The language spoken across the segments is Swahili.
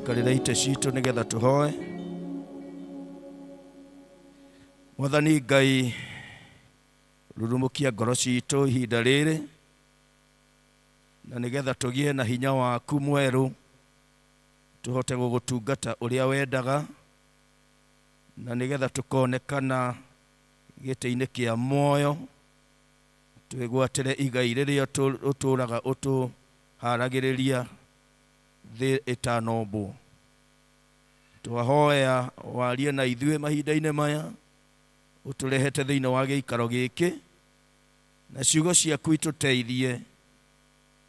Tuikarĩre ite citũ nĩgetha tũhoe. Mwathani Ngai, rurumukia ngoro citũ ihinda rĩrĩ, na nĩgetha tũgĩe na hinya waku mwerũ, tũhote gũgũtungata ũrĩa wendaga, na nĩgetha tũkonekana gĩtĩ-inĩ kĩa muoyo, twĩgwatĩre igai rĩrĩa ũtũraga ũtũharagĩrĩria thĩ ĩtanombwo. Twahoya warie na ithuĩ mahinda-inĩ maya, ũtũrehete thĩinĩ wa gĩikaro gĩkĩ, na ciugo ciaku itũteithie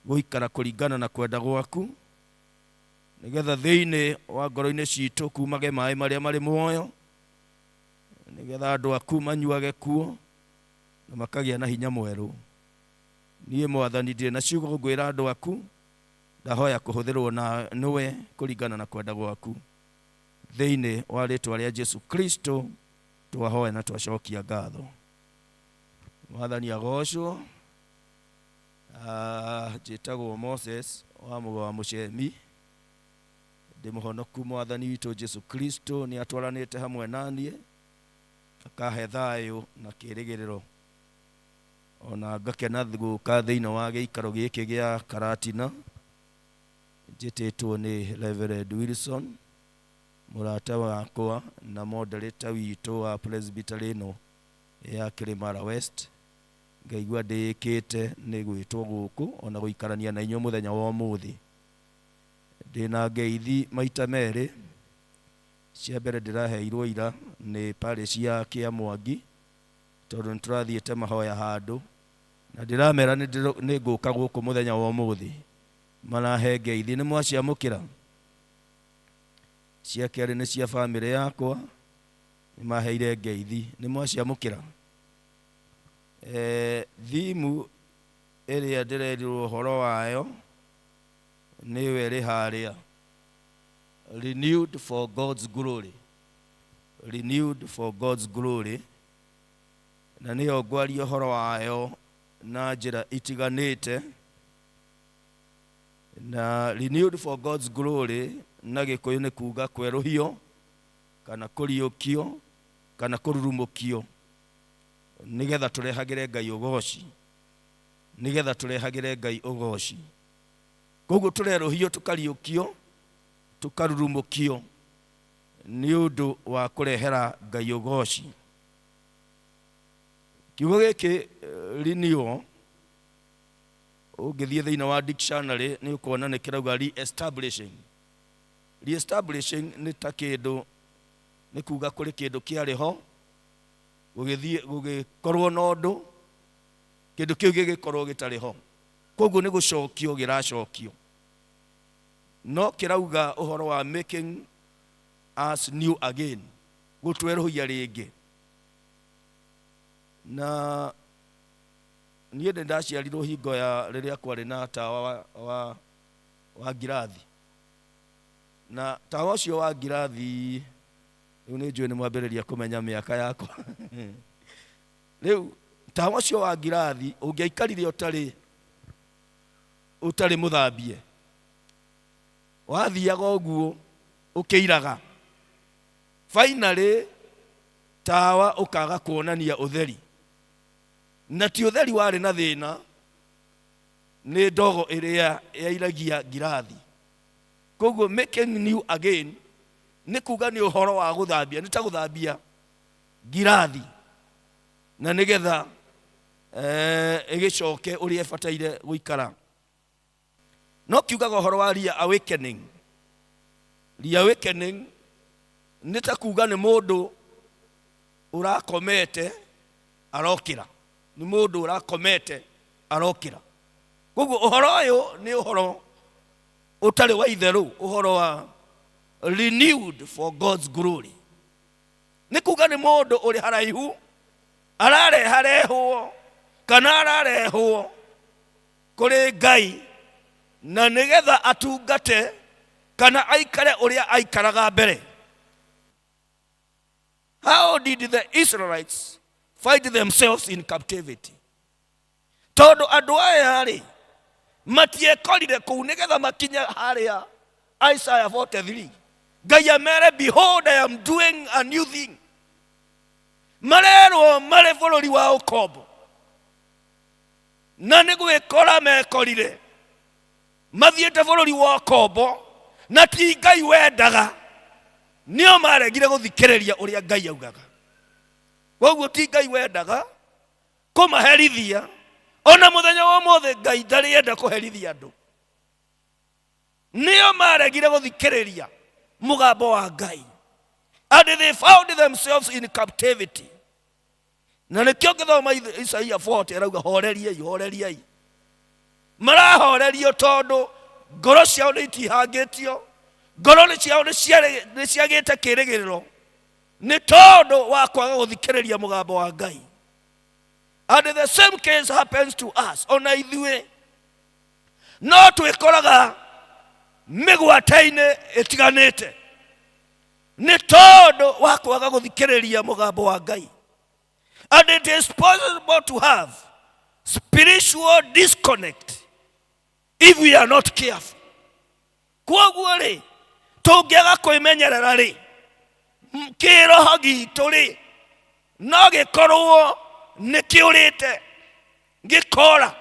gũikara kũringana na kwenda gwaku, nĩgetha thĩinĩ wa ngoro-inĩ citũ kumage maĩ marĩa marĩ muoyo, nĩgetha andũ aku manyuage kuo na makagĩa na hinya mwerũ. Niĩ Mwathani ndĩ na ciugo ngwĩra andũ aku, ndahoya kũhũthĩrwo na nĩwe kũringana na kwenda gwaku. Thĩinĩ wa rĩĩtwa rĩa Jesu Kristo twahoya na twacokia ngatho. Mwathani agocwo. Njĩtagwo Moses wa mũgo wa Mũcemi. Ndĩ mũhonoku Mwathani witũ Jesu Kristo nĩ atwaranĩte hamwe naniĩ, akahe thayũ na kĩĩrĩgĩrĩro. Ona ngakena gũka thĩinĩ wa gĩikaro gĩkĩ gĩa Karatina, njĩtĩtwo nĩ Reverend Wilson, mũrata wakwa na moderator witũ wa presbytery ĩno ya Kirimara West. Ngaigua ndĩĩkĩte nĩ gwĩtwo gũkũ ona gũikarania na inyuĩ mũthenya wa ũmũthĩ. Ndĩna ngeithi maita merĩ. Cia mbere ndĩraheirwo ira nĩ parish ya Kĩamwangi, tondũ nĩtũrathiĩte mahoya handũ, na ndĩramera nĩ ngũka gũkũ mũthenya wa ũmũthĩ. Marahe ngeithi, nĩ mwaciamũkĩra? Cia kerĩ nĩ cia bamĩrĩ yakwa, nĩ maheire ngeithi, nĩ mwaciamũkĩra? Thimu ĩrĩa ndĩrerirwo ũhoro wayo nĩyo ĩrĩ harĩa, renewed for God's glory, renewed for God's glory, na nĩyo ngwaria ũhoro wayo na njĩra itiganĩte. Na renewed for God's glory na Gĩkũyũ nĩ kuuga kwerũhio kana kũriũkio kana kũrurumũkio, nĩgetha tũrehagĩre Ngai ũgoci, nĩgetha tũrehagĩre Ngai ũgoci. Koguo tũrerũhio, tũkariũkio, tũkarurumũkio nĩ ũndũ wa kũrehera Ngai ũgoci. Kiugo gĩkĩ renew, ũngĩthiĩ thĩinĩ wa dictionary nĩ ũkuona nĩ kĩrauga re-establishing. Re-establishing nĩ ta kĩndũ, nĩ kuuga kũrĩ kĩndũ kĩarĩ ho, gũgĩkorwo na ũndũ, kĩndũ kĩu gĩgĩkorwo gĩtarĩ ho. Koguo nĩ gũcokio gĩracokio. No kĩrauga ũhoro wa making us new again, gũtwerũhia rĩngĩ. Na niĩ nĩ ndaciarirwo hingo ya rĩrĩa kwarĩ na tawa wa ngirathi. Na tawa ũcio wa ngirathi, rĩu nĩ njũĩ nĩ mwambĩrĩria kũmenya mĩaka yakwa. Rĩu tawa ũcio wa ngirathi ũngĩaikarire ũtarĩ mũthambie, wathiaga ũguo ũkĩiraga, finally tawa ũkaga kuonania ũtheri. Na ti ũtheri warĩ na thĩna, nĩ ndogo ĩrĩa yairagia ngirathi. Koguo making new again nĩ kuuga nĩ ũhoro wa gũthambia, nĩ ta gũthambia ngirathi, na nĩgetha ĩgĩcoke ũrĩa ĩbataire gũikara. No kiugaga ũhoro wa re-awakening. Re-awakening nĩ ta kuuga nĩ mũndũ ũrakomete arokĩra, nĩ mũndũ ũrakomete arokĩra. Koguo ũhoro ũyũ nĩ ũhoro ũtarĩ wa itherũ, ũhoro wa renewed for God's glory. Nĩ kuuga nĩ mũndũ ũrĩ haraihu, ararehwo kana ararehwo kũrĩ Ngai, na nĩgetha atungate kana aikare ũrĩa aikaraga mbere. How did the Israelites find themselves in captivity? Tondũ andũ aya rĩ, matiekorire kũu nĩgetha makinya harĩa Isaiah 43. Ngai amere, behold, I am doing a new thing. Marero mare bũrũri wa ũkombo. Na nĩgwĩkora mekorire. Mathiĩte bũrũri wa ũkombo. Na ti Ngai wendaga. Nĩo maregire gũthikĩrĩria ũrĩa Ngai augaga. Koguo ti Ngai wendaga kũmaherithia. Ona mũthenya wa ũmũthĩ Ngai ndarĩenda kũherithia andũ. Nĩo maregire gũthikĩrĩria mũgambo wa Ngai. And they found themselves in captivity. Na nĩkĩo ngĩthoma Isaiah 40 arauga horeriai. Marahorerio tondũ ngoro ciao nĩitihangĩtio. Ngoro ciao nĩciagĩte kĩĩrĩgĩrĩro. Nĩ tondũ wa kwaga gũthikĩrĩria mũgambo wa Ngai. And the same case happens to us. Ona ithuĩ no twĩkoraga mĩgwate-inĩ ĩtiganĩte. Nĩ tondũ wa kwaga gũthikĩrĩria mũgambo wa Ngai. And it is possible to have spiritual disconnect if we are not careful. Koguo rĩ, tũngĩaga kwĩmenyerera rĩ, kĩroho gitũ rĩ, no gĩkorwo nĩ kĩũrĩte gĩkora.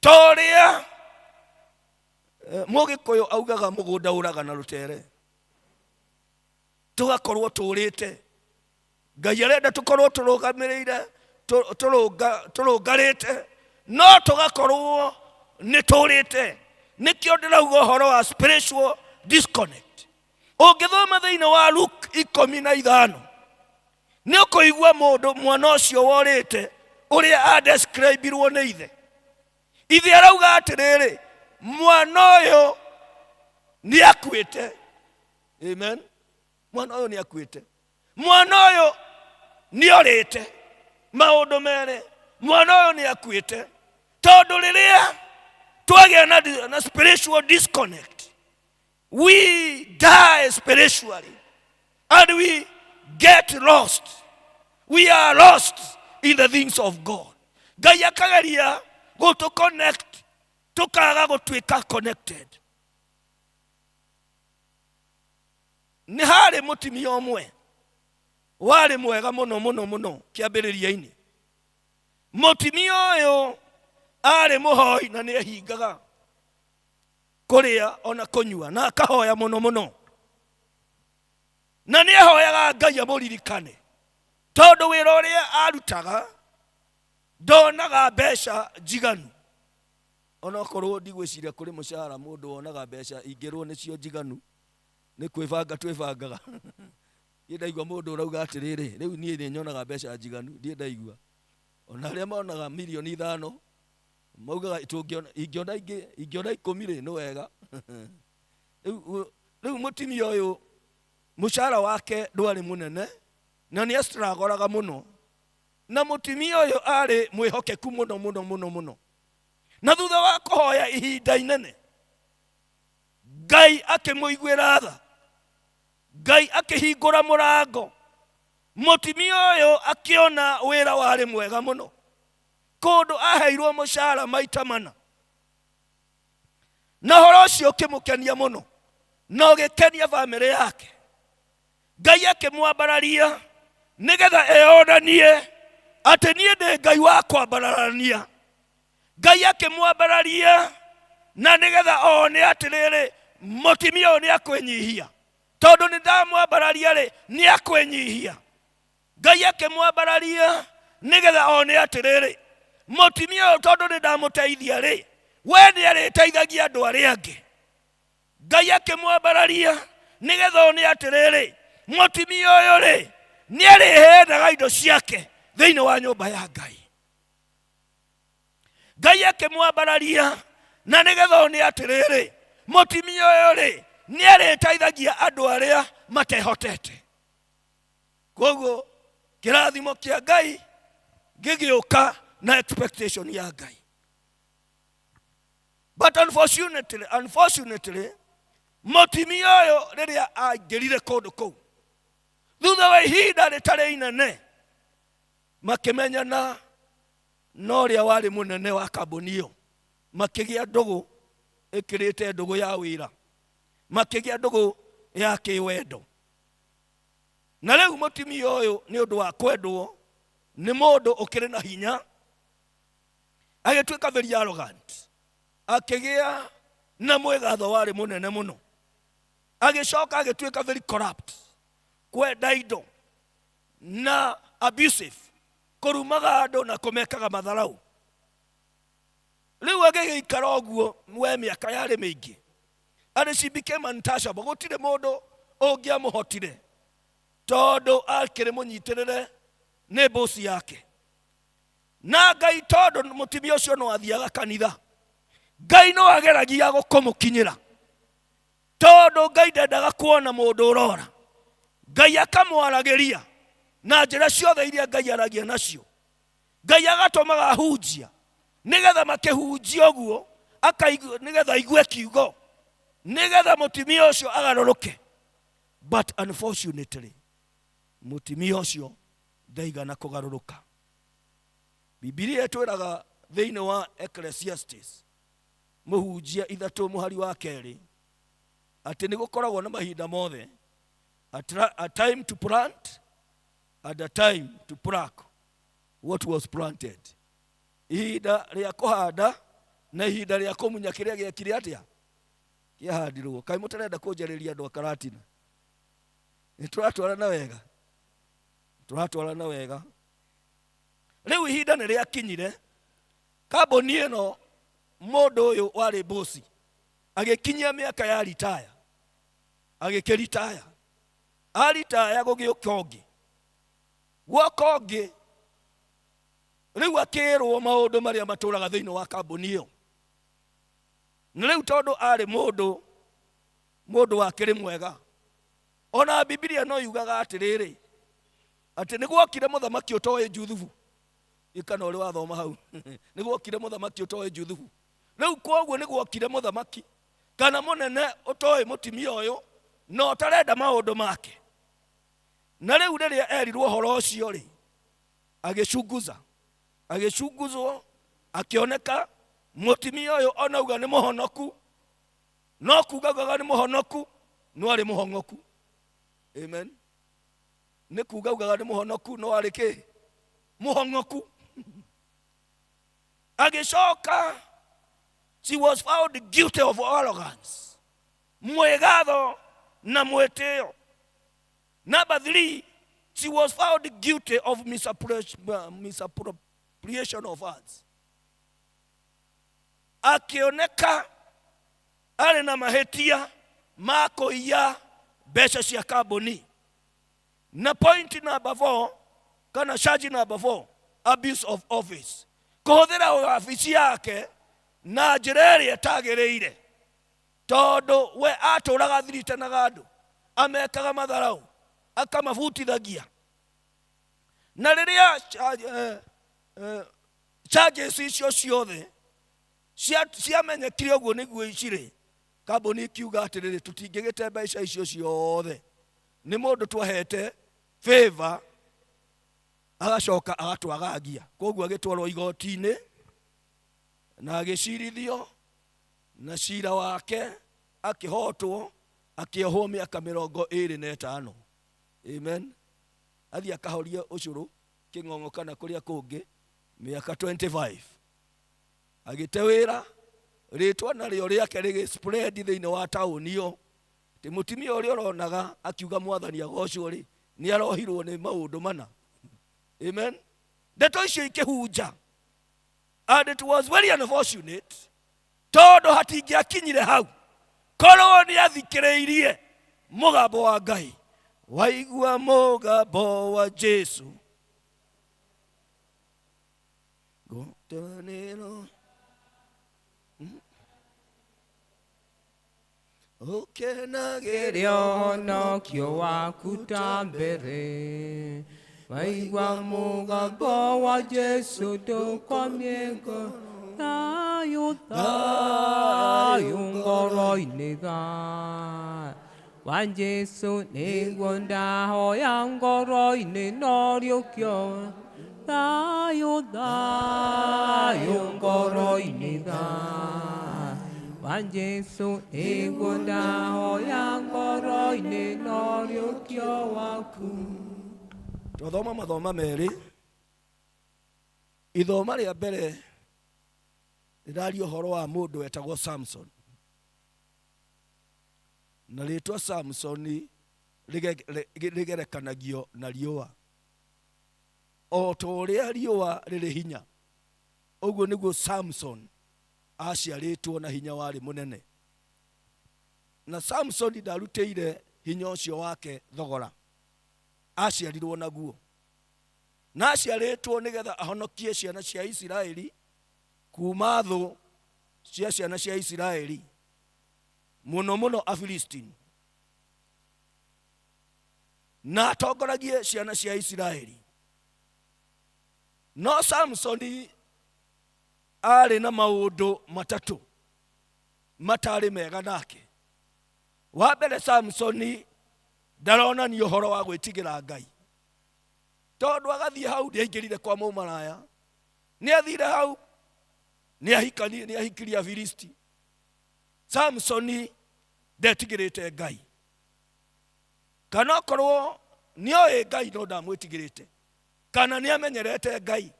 Torĩa Mũgĩkũyũ augaga mũgũnda ũraga na rũtere. Tũgakorwo tũrĩte. Ngai arenda tũkorwo tũrũgamĩrĩire, tũrũngarĩte, no tũgakorwo nĩ tũrĩte. Nĩkĩo ndĩrauga ũhoro wa spiritual disconnect. Ũngĩthoma thĩinĩ wa Luke 15, nĩ ũkũigua mwana ũcio worĩte ũrĩa adescribirwo nĩ ithe. Ithe arauga atĩrĩrĩ, mwana ũyũ nĩ akuĩte. Amen. Mwana ũyũ nĩ akuĩte. Mwana ũyũ nĩ orĩte. Maũndũ merĩ. Mwana ũyũ nĩ akuĩte. Tondũ rĩrĩa twagĩa na spiritual disconnect, we die spiritually and we get lost. We are lost in the things of God. Ngai akageria gũtũ connect, tũkaga gũtuĩka connected. Nĩ harĩ mũtumia ũmwe warĩ mwega mũno kĩambĩrĩria-inĩ. Mũtumia ũyũ arĩ mũhoi na nĩ ehingaga kũrĩa ona kũnyua na akahoya mũno. Na nĩ ahoyaga Ngai amũririkane. Tondũ wĩra ũrĩa arutaga ndonaga mbeca njiganu. Ona okorwo ndigwĩciria kũrĩ mũcara mũndũ wonaga mbeca ingĩrwo nĩcio njiganu. Nĩ kwĩbanga twĩbangaga. Ndiĩ ndaigua mũndũ ũrauga atĩrĩrĩ, rĩu niĩ nĩ nyonaga mbeca njiganu. Ndiĩ ndaigua. Ona arĩa monaga mirioni 5 maugaga ingĩona 10 rĩ nĩ wega. Rĩu mũtumia ũyũ mũcara wake ndwarĩ mũnene na nĩ astragoraga mũno. Na mũtumia ũyũ arĩ mwĩhokeku mũno. Na thutha wa kũhoya ihinda inene, Ngai akĩmũiguĩra tha. Ngai akĩhingũra mũrango. Mũtumia ũyũ akĩona wĩra warĩ mwega mũno. Kũndũ aheirwo mũcara maita mana. Na ũhoro ũcio ũkĩmũkenia mũno. Na ũgĩkenia bamĩrĩ yake. Ngai akĩmwambararia nĩgetha eyonanie atĩ niĩ ndĩ Ngai wa kwambararania. Ngai akĩmwambararia na nĩgetha one atĩrĩrĩ, mũtumia ũyũ nĩ akwĩnyihia. Tondũ nĩ ndamwambararia rĩ, nĩ akwĩnyihia. Ngai akĩmwambararia nĩgetha one atĩrĩrĩ, mũtumia ũyũ tondũ nĩ ndamũteithia rĩ, we nĩ arĩteithagia andũ arĩa angĩ. Ngai akĩmwambararia nĩgetha one atĩrĩrĩ, mũtumia ũyũ rĩ, nĩ arĩheanaga indo ciake thĩinĩ wa nyũmba ya Ngai. Ngai akĩmwambararia na nĩgetha one atĩrĩrĩ, mũtumia ũyũ rĩ, nĩ arĩteithagia andũ arĩa matehotete. Koguo kĩrathimo kĩa Ngai gĩgĩũka na expectation ya Ngai. But unfortunately, mũtumia ũyũ rĩrĩa aingĩrire kũndũ kũu, thutha wa ihinda rĩtarĩ inene, makĩmenyana na ũrĩa warĩ mũnene wa kambuni ĩyo, makĩgĩa ndũgũ ikirite ndugu ya wira makigia ndugu ya kiwendo. Na leo mutumia uyu ni undu wa kwendwo ni mundu ukiri na hinya, agituika very arrogant, akigia na mwegatho wari munene muno, agicoka agituika very corrupt, kwenda indo na abusive, kurumaga andu na kumekaga matharau. Riu agigikara uguo we miaka yari mingi, and she became untouchable. Gutire mundu ungiamuhotire tondu akiri munyitirire ni bosi yake. Na Ngai tondu mutumia ucio no athiaga kanitha, Ngai no ageragia gukumukinyira tondu Ngai ndendaga kuona mundu urora. Ngai akamwaragiria na njira ciothe iria Ngai aragia nacio. Ngai agatomaga ahunjia nigetha makihunjia uguo akaigua, nigetha igue kiugo, nigetha mutumia ucio agaruruke. But unfortunately mutumia ucio ndaigana kugaruruka. Biblia itwiraga thiini wa Ecclesiastes muhunjia 3 muhari wa 2 ati ni gukoragwo na mahinda mothe, a time to plant and a time to pluck what was planted. Ihinda ria kuhanda na ihinda ria kumunya kiria giekire atia kiahandirwo. Kai mutarenda kunjariria andu akaratina, nituratwarana wega, turatwarana wega. Riu ihinda ni ria kinyire, kambuni ino mundu uyu wari bosi agikinyia miaka ya retire, agikiritaya aritaya gugiuka ungi guoka ungi. Riu akirwo maundu maria maturaga thiini wa kambuni iyo. Na riu tondu ari mundu wakiri mwega, ona Biblia no yugaga atiriri ati niguokire muthamaki utoe Juthubu. Ikana uri wathoma hau niguokire muthamaki utoe Juthubu. Riu koguo niguokire muthamaki kana munene utoe mutumia uyu no tarenda maundu make. Na riu riria erirwo horo ucio ri agicunguzwo akioneka mutumia uyu onauga ni muhonoku, no kugaga ni muhonoku, no ari muhongoku. Amen. Ni kugaga ni muhonoku, no ari ki muhongoku. Agicoka, she was found guilty of arrogance, mwegatho na mweteo. Number 3, she was found guilty of misappropriation of funds. Akioneka ari na mahetia mako ya besha cia kambuni. Na point number 4, kana charge number 4, abuse of office. Kuhuthira ofisi yake na njira iria itaagiriire, tondu we aturaga thiritanaga andu, amekaga matharau, akamabutithagia. Na riria charges icio ciothe ciamenyekire uguo niguo icire, kambuni ikiuga atiriri tutingigite mbeca icio ciothe, ni mundu twahete favor, agacoka agatwagagia. Koguo agitwarwo igoti-ini na agicirithio, na cira wake akihotwo, akiohwo miaka 25. Amen. Athi akahoria ucuru king'ong'o kana kuria kungi miaka 25. Agite wira, ritwa nario riake rigi spread thiini wa tauni iyo. Ti mutumia uria uronaga akiuga mwathani agocwo ri ni arohirwo ni maundu mana. Amen. Ndeto icio ikihunja, and it was very unfortunate tondu hatingiakinyire hau korwo ni athikiriirie mugambo wa Ngai. Waigua mugambo wa Jesu gotaniro ukenagirio nokio waku ta mbere. Waigua mugambo wa Jesu tukomie ngoro, thayu ngoro-ini wa Jesu niguo ndahoya ngoro-ini noriukio, thayu ngoro-ini wa Jesu nĩguo ndahoya ngoro-inĩ no rĩũkio waku. Twathoma mathoma merĩ. Ithoma rĩa mbere rĩraria ũhoro wa mũndũ wetagwo Samson. Na rĩtwa Samson rĩgerekanagio na riũa. O ta ũrĩa riũa rĩrĩ hinya, ũguo nĩguo Samson aciarĩtwo na hinya warĩ mũnene. Na Samson ndarutĩire hinya ũcio wake thogora, aciarirwo naguo. Na aciarĩtwo nĩgetha ahonokie ciana cia Isiraeli kuma thũ cia ciana cia Isiraeli, mũno mũno Afilistini, na atongoragie ciana cia Isiraeli. No Samson arĩ na maũndũ matatũ matarĩ mega nake. Wa mbere, Samson ndaronania ũhoro wa gwĩtigĩra Ngai. Tondũ agathiĩ hau nĩaingĩrire kwa mũmaraya, nĩathire hau nĩahikirie Afilisti. Samson ndetigĩrĩte Ngai. Kana okorwo nĩoĩ Ngai no ndamwĩtigĩrĩte, kana nĩamenyerete Ngai,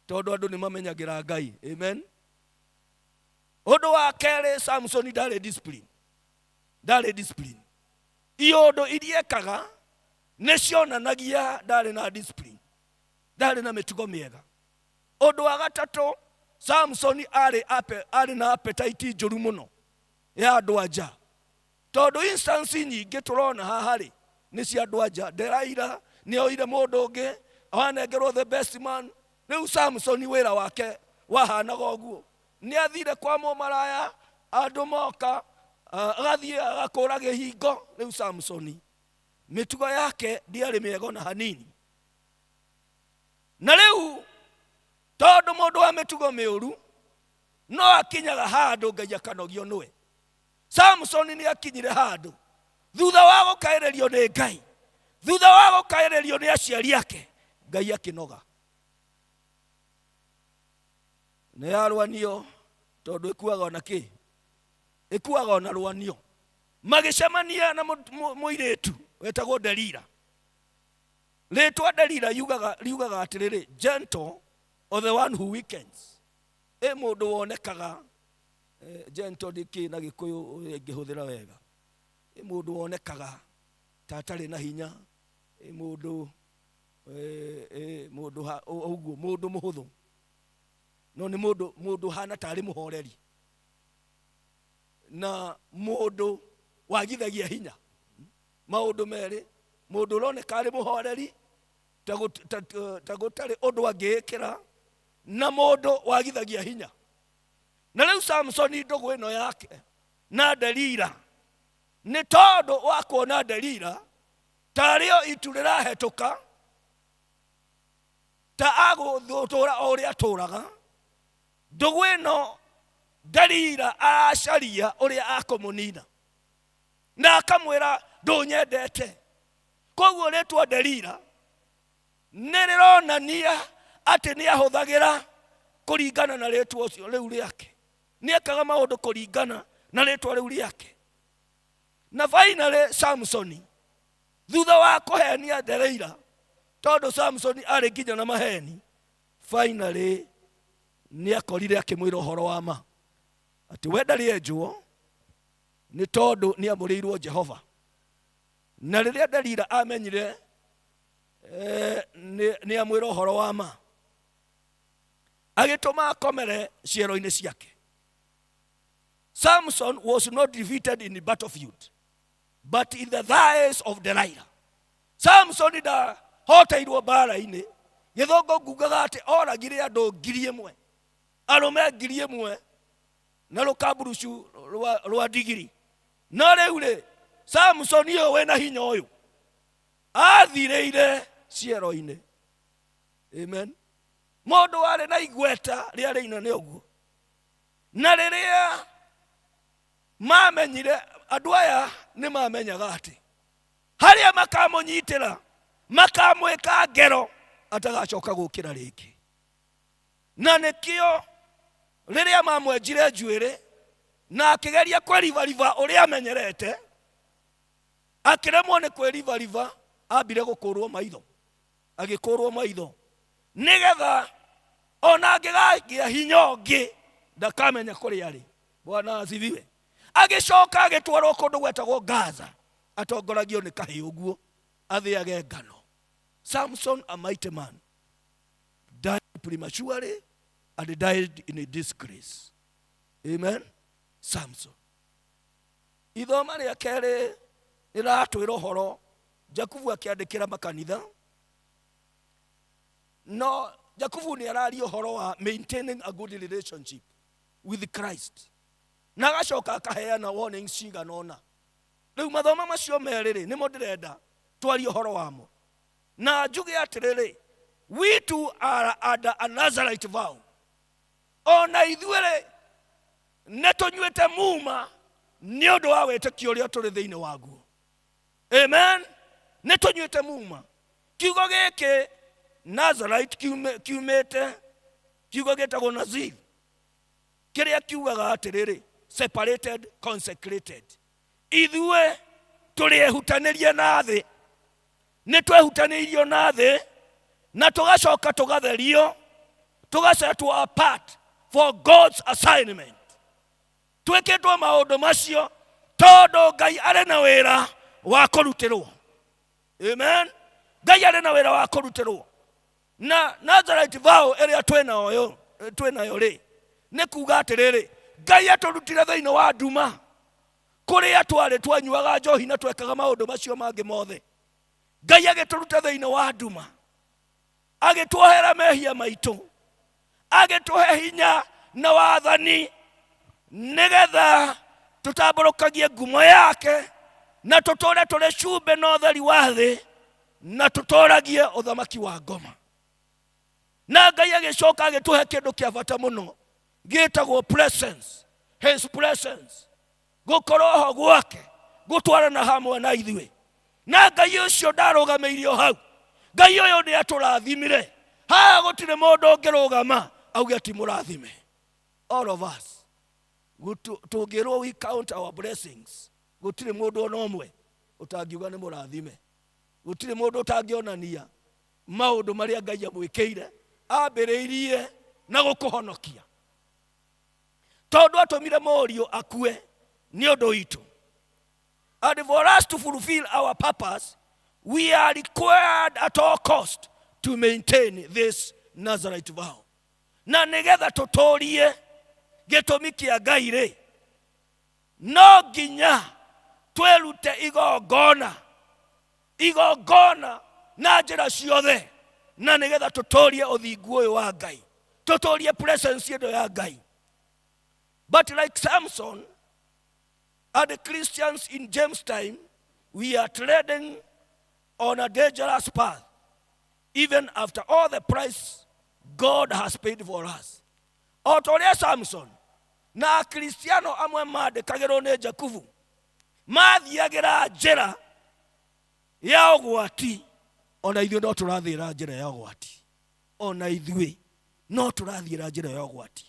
tondũ andũ nĩmamenyagĩra Ngai. Amen. Ũndũ wa kerĩ, Samson ndarĩ discipline. Iũndũ iria ekaga nĩcionanagia ndarĩ na discipline, ndarĩ na mĩtugo mĩega. Ũndũ wa gatatũ, Samson arĩ na appetite njũru mũno ya andũ anja. Tondũ instance nyingĩ tũrona haha rĩ nĩ cia andũ anja. Delaila nĩoire mũndũ ũngĩ, awanengerwo the best man. Rĩu Samson wĩra wake wahanaga ũguo. Nĩathire kwa mũmaraya, andũ moka, agathiĩ agakũra gĩhingo. Rĩu Samson mĩtugo yake ndiarĩ mĩega na hanini. Na rĩu tondũ mũndũ wa mĩtugo mĩũru no akinyaga handũ Ngai akanogio nĩwe. Samson nĩakinyire handũ thutha wa gũkaĩrĩrio nĩ Ngai, thutha wa gũkaĩrĩrio nĩ aciari ake, Ngai akĩnoga. Nĩarwanio tondũ ĩkuaga ona kĩ? Ĩkuaga ona rwanio. Magĩcemania na mũirĩtu wetagwo Delila. Rĩtwa Delila riugaga atĩrĩrĩ, gentle or the one who weakens. Mũndũ wonekaga gentle ndĩkĩ na Gĩkũyũ ĩngĩhũthĩra wega. Mũndũ wonekaga ta atarĩ na hinya, mũndũ ũguo, mũndũ mũhũthũ. No nĩ mũndũ hana tarĩ mũhoreri, na mũndũ wagithagia hinya. Maũndũ merĩ, mũndũ ũroneka arĩ mũhoreri ta gũtarĩ ũndũ angĩĩkĩra, na mũndũ wagithagia hinya. Na rĩu Samson ndũgũ ĩno yake na Delila, nĩ tondũ wa kuona Delila tarĩo itu rĩrahetũka, ta agũtũra o ũrĩa atũraga, ndũgũ ĩno Delila aracaria ũrĩa akũmũnina, na akamwĩra ndũnyendete. Koguo rĩtwa Delila nĩrĩronania atĩ nĩahũthagĩra kũringana na rĩtwa ũcio rĩu rĩake. Nĩekaga maũndũ kũringana na rĩtwa rĩu rĩake. Na finally Samson, thutha wa kũhenia Delila, tondũ Samson arĩ nginya na maheni, finally nĩakorire akĩmwĩra ũhoro wa ma atĩ we ndarĩ enjwo, nĩ tondũ nĩamũrĩirwo Jehova. Na rĩrĩa Delila amenyire nĩamwĩra ũhoro wa ma, agĩtũma akomere ciero-inĩ ciake. Samson was not defeated in the battlefield, but in the thighs of Delilah. Samson ndahoteirwo mbara-inĩ. Gĩthũngũ ngugaga atĩ oragire andũ 1,000, arũme 1,000 na rũkamburucu rwa ndigiri. No rĩu rĩ, Samson ũyũ wĩna hinya ũyũ athirĩire ciero-inĩ. Amen. Mũndũ warĩ na igweta rĩarĩ inene ũguo. Na rĩrĩa mamenyire, andũ aya nĩmamenyaga atĩ harĩa makamũnyitĩra makamwĩka ngero atagacoka gũkĩra rĩngĩ. Na nĩkĩo rĩrĩa mamwenjire njuĩrĩ na akigeria kwĩrivariva ũrĩa amenyerete, akĩremwo nĩ kwĩrivariva, ambire gũkũrwo maitho, agĩkũrwo maitho, nĩgetha ona angĩgagĩa hinya ũngĩ ndakamenya kũrĩa arĩ. Bwana asifiwe. Agĩcoka agĩtwarwo kũndũ gwetagwo Gaza, atongoragio nĩ kahĩĩ ũguo, athĩage ngano. Samson, a mighty man, died prematurely and died in a disgrace. Amen. Samson. Ithoma rĩa kerĩ rĩratwĩra ũhoro Jakubu akĩandĩkĩra makanitha. No, Jakubu nĩ araria ũhoro wa maintaining a good relationship with Christ. Na agacoka akaheana warnings cigana ũna. Rĩu mathoma macio merĩ nĩmo ndĩrenda twarie ũhoro wamo. Na njuge atĩrĩrĩ, we too are under a Nazarite vow. Ona ithuĩ nĩ tũnyuĩte muma nĩ ũndũ wa wĩtĩkio ũrĩa tũrĩ thĩinĩ waguo. Amen. Nĩ tũnyuĩte muma. Kiugo gĩkĩ Nazarite kiumĩte kiugo gĩtagwo Nazir, kĩrĩa kiugaga atĩrĩrĩ, separated, consecrated. Ithuĩ tũrĩ ehutanĩrie na thĩ, nĩ twehutanĩirio na thĩ, na tũgacoka tũgatherio, tũgasetwo apart for God's assignment. Twĩkĩtwo maũndũ macio tondũ Ngai arĩ na wĩra wa kũrutĩrwo. Amen. Ngai arĩ na wĩra wa kũrutĩrwo. Na Nazarite vow ĩrĩa twĩnayo rĩ, nĩ kuuga atĩrĩrĩ, Ngai atũrutire thĩinĩ wa nduma, kũrĩa twarĩ twanyuaga njohi na twekaga maũndũ macio mangĩ mothe. Ngai agĩtũruta thĩinĩ wa nduma, agĩtuohera mehia maitũ, agĩtũhe hinya na wathani, nĩgetha tũtambũrũkagie ngumo yake, na tũtũũre tũrĩ cumbe na ũtheri wa thĩ, na tũtũũragie ũthamaki wa ngoma. Na Ngai agĩcoka agĩtũhe kĩndũ kĩa bata mũno gĩtagwo presence, his presence, gũkorwo ho gwake, gũtwarana hamwe na ithuĩ. Na Ngai ũcio ndarũgamĩirio hau, Ngai ũyũ nĩ atũrathimire. Haha gũtirĩ mũndũ ũngĩrũgama auge ti mũrathime. All of us tũngĩrwo we count our blessings, gũtirĩ mũndũ ona ũmwe ũtangiuga nĩ mũrathime. Gũtirĩ mũndũ ũtangĩonania maũndũ marĩa Ngai amwĩkĩire, ambĩrĩirie na gũkũhonokia. Tondũ atũmire mũriũ akue nĩ ũndũ witũ. And for us to fulfill our purpose, we are required at all cost to maintain this Nazarite vow. Na nĩgetha tũtũũrie gĩtũmi kĩa Ngai rĩ, no nginya twĩrute igongona na njĩra ciothe, na nĩgetha tũtũũrie ũthingu ũyũ wa Ngai, tũtũũrie presence ĩno ya Ngai. But like Samson and the Christians in James' time, we are treading on a dangerous path, even after all the price God has paid for us. Otoria Samson na Kristiano amwe mandĩkagĩrwo nĩ Jakubu mathiagĩra njĩra ya ũgwati, ona ithuĩ no tũrathiĩra njĩra ya ũgwati. Ona ithuĩ no tũrathiĩra njĩra ya ũgwati.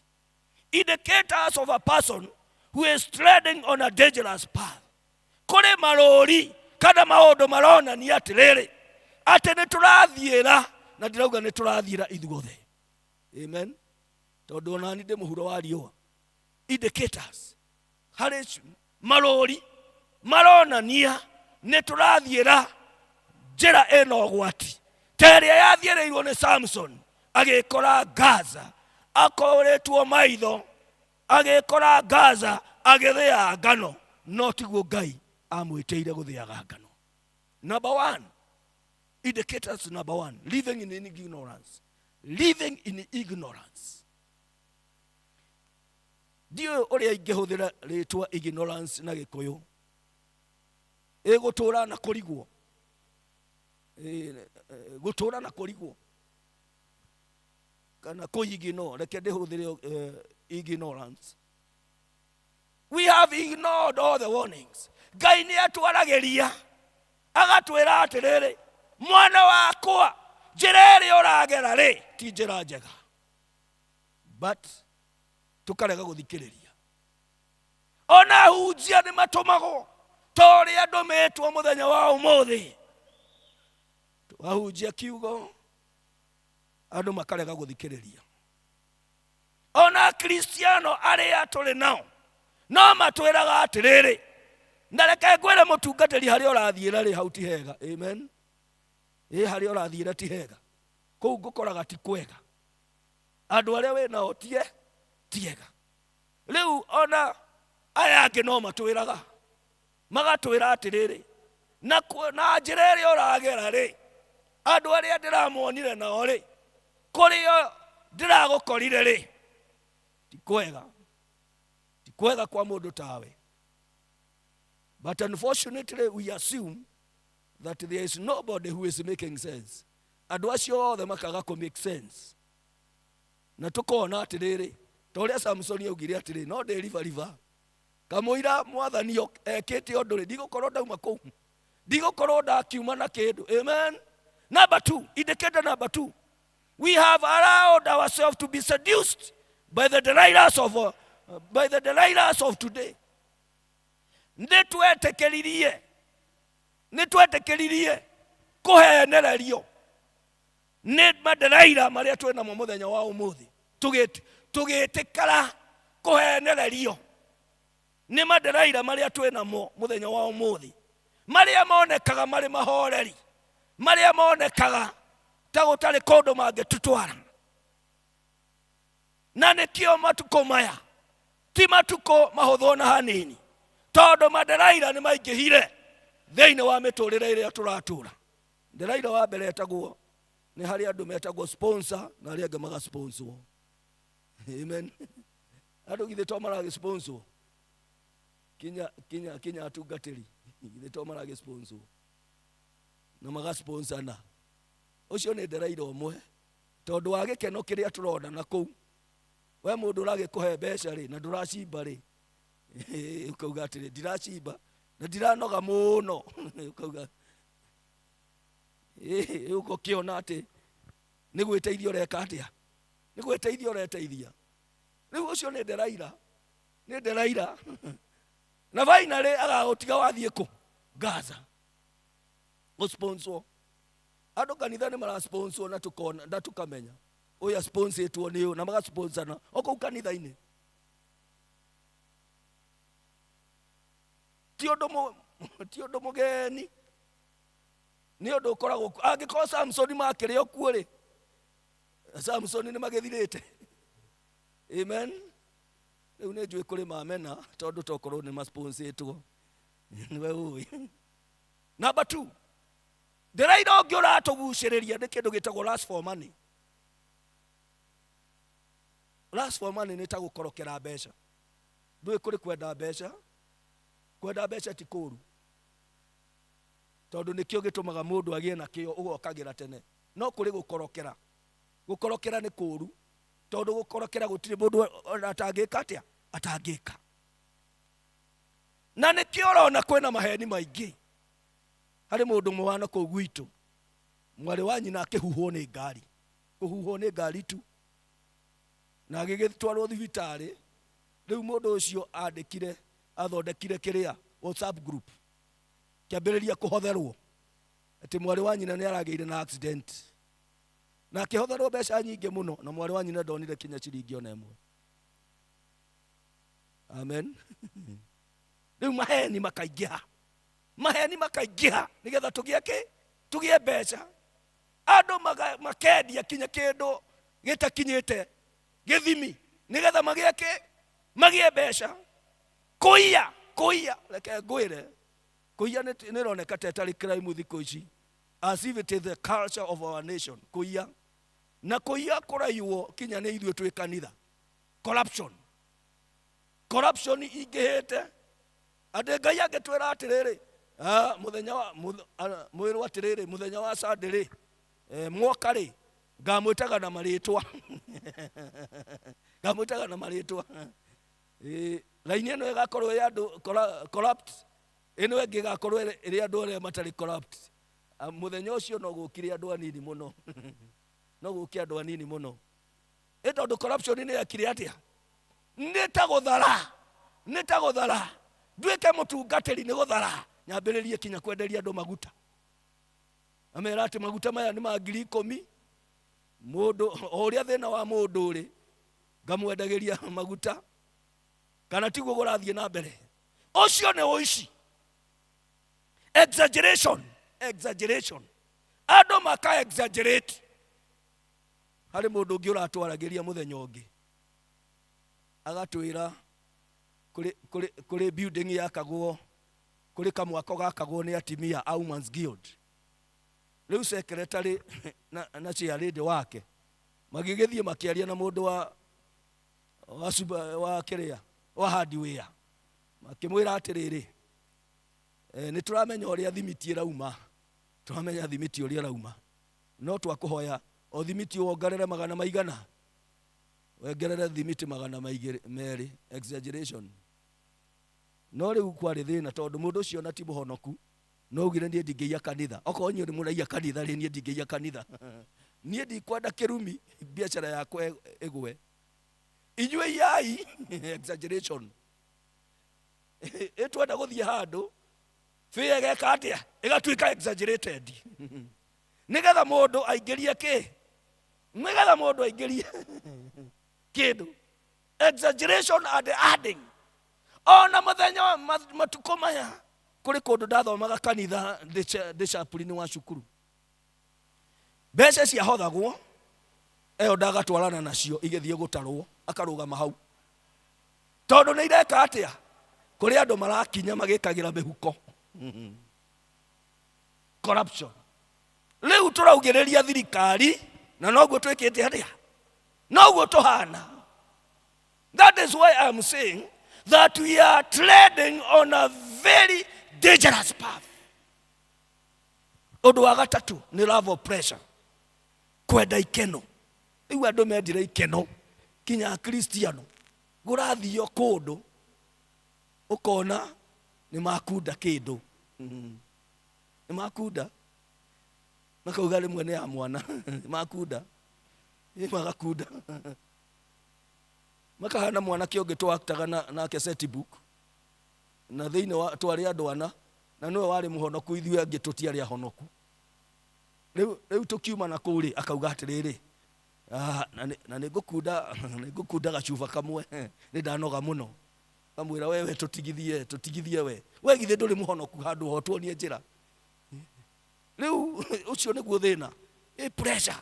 Indicators of a person who is treading on a dangerous path. Kũrĩ marũri kana maũndũ maronania atĩrĩrĩ, atĩ nĩ tũrathiĩra, na ndĩrauga nĩ tũrathiĩra ithuothe. Amen. Tondũ ona nĩ ndĩ mũhuro wa riũa. Indicators, harĩ marũri maronania nĩ tũrathiĩra njĩra ĩno ũgwati. Ta ĩrĩa yathiĩrĩirwo nĩ Samson, agĩkora Gaza, akorĩtwo maitho, agĩkora Gaza, agĩthĩa ngano, no tiguo Ngai amwĩtĩire gũthĩaga ngano. Number one, indicators number one, living in ignorance. Living in ignorance. Ndiyo ũrĩa ingĩhũthĩra rĩtwa ignorance na Gĩkũyũ. Gũtũũra na kũrigwo. Gũtũũra na kũrigwo. Kana kũigino, reke ndĩhũthĩre ignorance. We have ignored all the warnings. Ngai nĩ atwaragĩria, agatwĩra atĩrĩrĩ, mwana wakwa, njĩra ĩrĩa ũragera rĩ, ti njĩra njega. But tukarega gũthikĩrĩria. ona hujia ni matomago tori andu metwo muthenya wa umuthi ahujia kiugo andu makarega guthikiriria. Ona Kristiano aria tuli nao no matwiraga atiriri na reke ngwire mutungatiri hari urathiira ri hau ti hega. Amen. Hari urathiira ti hega, kou ngukoraga ti kwega, andu aria we nao ti hega. Riu ona aya angi no matwiraga magatwira atiriri na njira iria uragera ri andu aria ndiramonire nao ri kurio ndiragukorire ri ti kwega kwa mundu tawe. But unfortunately we assume that there is nobody who is making sense. Andu acio othe makaga ku make sense na tukona atiriri toria Samson augire atiriri no ndiriva kamuira mwathani ekete onduri ndigukorwo ndauma kou ndigukorwo ndakiuma na kindu. Amen. Number 2, indicator number 2, we have allowed ourselves to be seduced by the Delilahs of today. Nitwetekeririe kuhenererio ni madelaila maria twina mo muthenya wa umuthi tugitikara kuhenererio ni madelaila maria twina mo muthenya wa umuthi maria monekaga mari mahoreri maria monekaga ta gutari kundu mangitutwara na nikio matuko maya ti matuko mahutho na hanini tondu madelaila ni maingihire thiini wa miturire iria turatura. Ndelaila wa mbere etagwo ni hari andu metagwo sponsor na aria ngamaga sponsor. Amen. Andu githe to maragi sponsor kinya atungatiri githe to maragi sponsor na maga sponsor na ucio ni Ndelaila omwe tondu wa gikeno kiria turona na kou we mundu urage kuhe mbeca ri na nduracimba ri ukauga atiri ndiracimba na ndiranoga muno ukauga uko kiona ati ni gwiteithia ureka atia ni gwiteithia ureteithia riu ucio ni Ndelaila na finally agagutiga wathie ku Gaza o sponsor andu kanitha ni mara sponsor na tukona nda tukamenya oya sponsor etwo ni u na maga sponsor na oko kanitha-ini ti undu mugeni ni undu ukoragwo angiko Samson makire okuo ri Samson ni magithirite. Amen. Riu ni njui kuri mamena tondu tokorwo ni sponsor etwo niwe ui. Number 2, Ndelaila ungi uratuguciriria ni kindu gitagwo lust for money. Lust for money ni ta gukorokera mbeca. Ndui kuri kwenda mbeca. Kwenda mbeca ti kuru tondu nikio gitumaga mundu agie na kio ugokagira tene no kuri gukorokera ni kuru tondu gukorokera gutiri mundu atangika atia atangika na nikio urona kwina maheni maingi hari mundu mwana ku gwitu mwari wa nyina akihuhwo ni ngari kuhuhwo ni ngari tu na agigitwarwo thibitari riu mundu ucio andikire athondekire kiria WhatsApp group kiambiriria kuhotherwo ati mwari wa nyina ni arageire na accident na kihotherwo mbeca nyingi muno na mwari wa nyina ndonire kinya ciringi ona imwe. Amen. Riu maheni makaingiha nigetha tugie mbeca andu makendia kinya kindu gitakinyite githimi nigetha magie mbeca. Kuia reke ngwire kuia ni roneka tetari crime thiko ici as if it is the culture of our nation. Kuia kuraiwo kinya ni ithuĩ twĩ kanitha. Corruption ingihite ande Ngai angĩtwĩra atiriri muthenya wa mwĩrwo atiriri muthenya wa Sunday mwoka ri ngamwĩtaga na marĩtwa ngamwĩtaga na marĩtwa laini eno igakorwo ya andu corrupt eno ĩngĩ igakorwo ĩrĩ andu arĩa matarĩ corrupt. Muthenya ũcio no gũkire andu anini muno no gũkire andu anini muno ĩtondũ corruption nĩ yakire atia nĩ ta gũthara nitagothara nduike mutungatiri ni gothara nyambiririe kinya kwenderia andu maguta amera ati maguta maya ni ma 10,000 mundu uria thina wa mundu uri ngamwendagiria maguta kana tiguo gurathie na mbere ucio ni uici exaggeration andu maka exaggerate hari mundu ungi uratwaragiria muthenya ungi agatwira kuri building yakagwo kuri kamwako gakagwo ni atimia a Women's Guild riu secretary na chairlady wake magigithie makiaria na mundu wa kiria wa hardware makimwira atiriri ni turamenya uria thimiti irauma turamenya thimiti uria irauma no twakuhoya o thimiti wongerere magana maigana wengerere thimiti magana meri exaggeration no riu kwari thina tondu mundu ucio na ti muhonoku no ugire nie ndingeia kanitha oko nyi uri muraia kanitha ri nie ndingeia kanitha nie ndikwenda kirumi biashara yakwa egwe inywe yai exaggeration etwenda guthie handu fie geka atia igatuika exaggerated nigetha mundu aingirie ki nigetha mundu aingirie kindu exaggeration and adding ona muthenya matuko maya kuri kundu ndathomaga kanitha discipline wa cukuru mbeca cia hothagwo eyo ndagatwarana nacio igithie gutarwo akarugama hau tondu ni ireka atia kuri andu marakinya magikagira mihuko corruption riu turaugiriria thirikari na noguo twikite atia noguo tuhana. That is why I am saying that we are treading on a very dangerous path. Undu wa gatatu ni love of pressure, kwenda ikeno. Iu andu mendire ikeno kinya kristiano gurathio kundu ukona ni makunda kindu ni makunda makauga rimwe ni ya mwana makunda ni magakunda makahana mwana kionge twaktaga na cassette book na thiine wa twari andu ana na niwe wari muhonoku ithuĩ angĩ tũtiarĩ ahonoku rĩu tukiuma na kũrĩ akauga atĩrĩrĩ na nĩngũkunda gacuba kamwe nĩndanoga mũno kamwĩra wewe tũtigithie we githĩ ndũrĩ mũhonoku handũ ho tuonie njĩra rĩu ũcio nĩguo thĩna pressure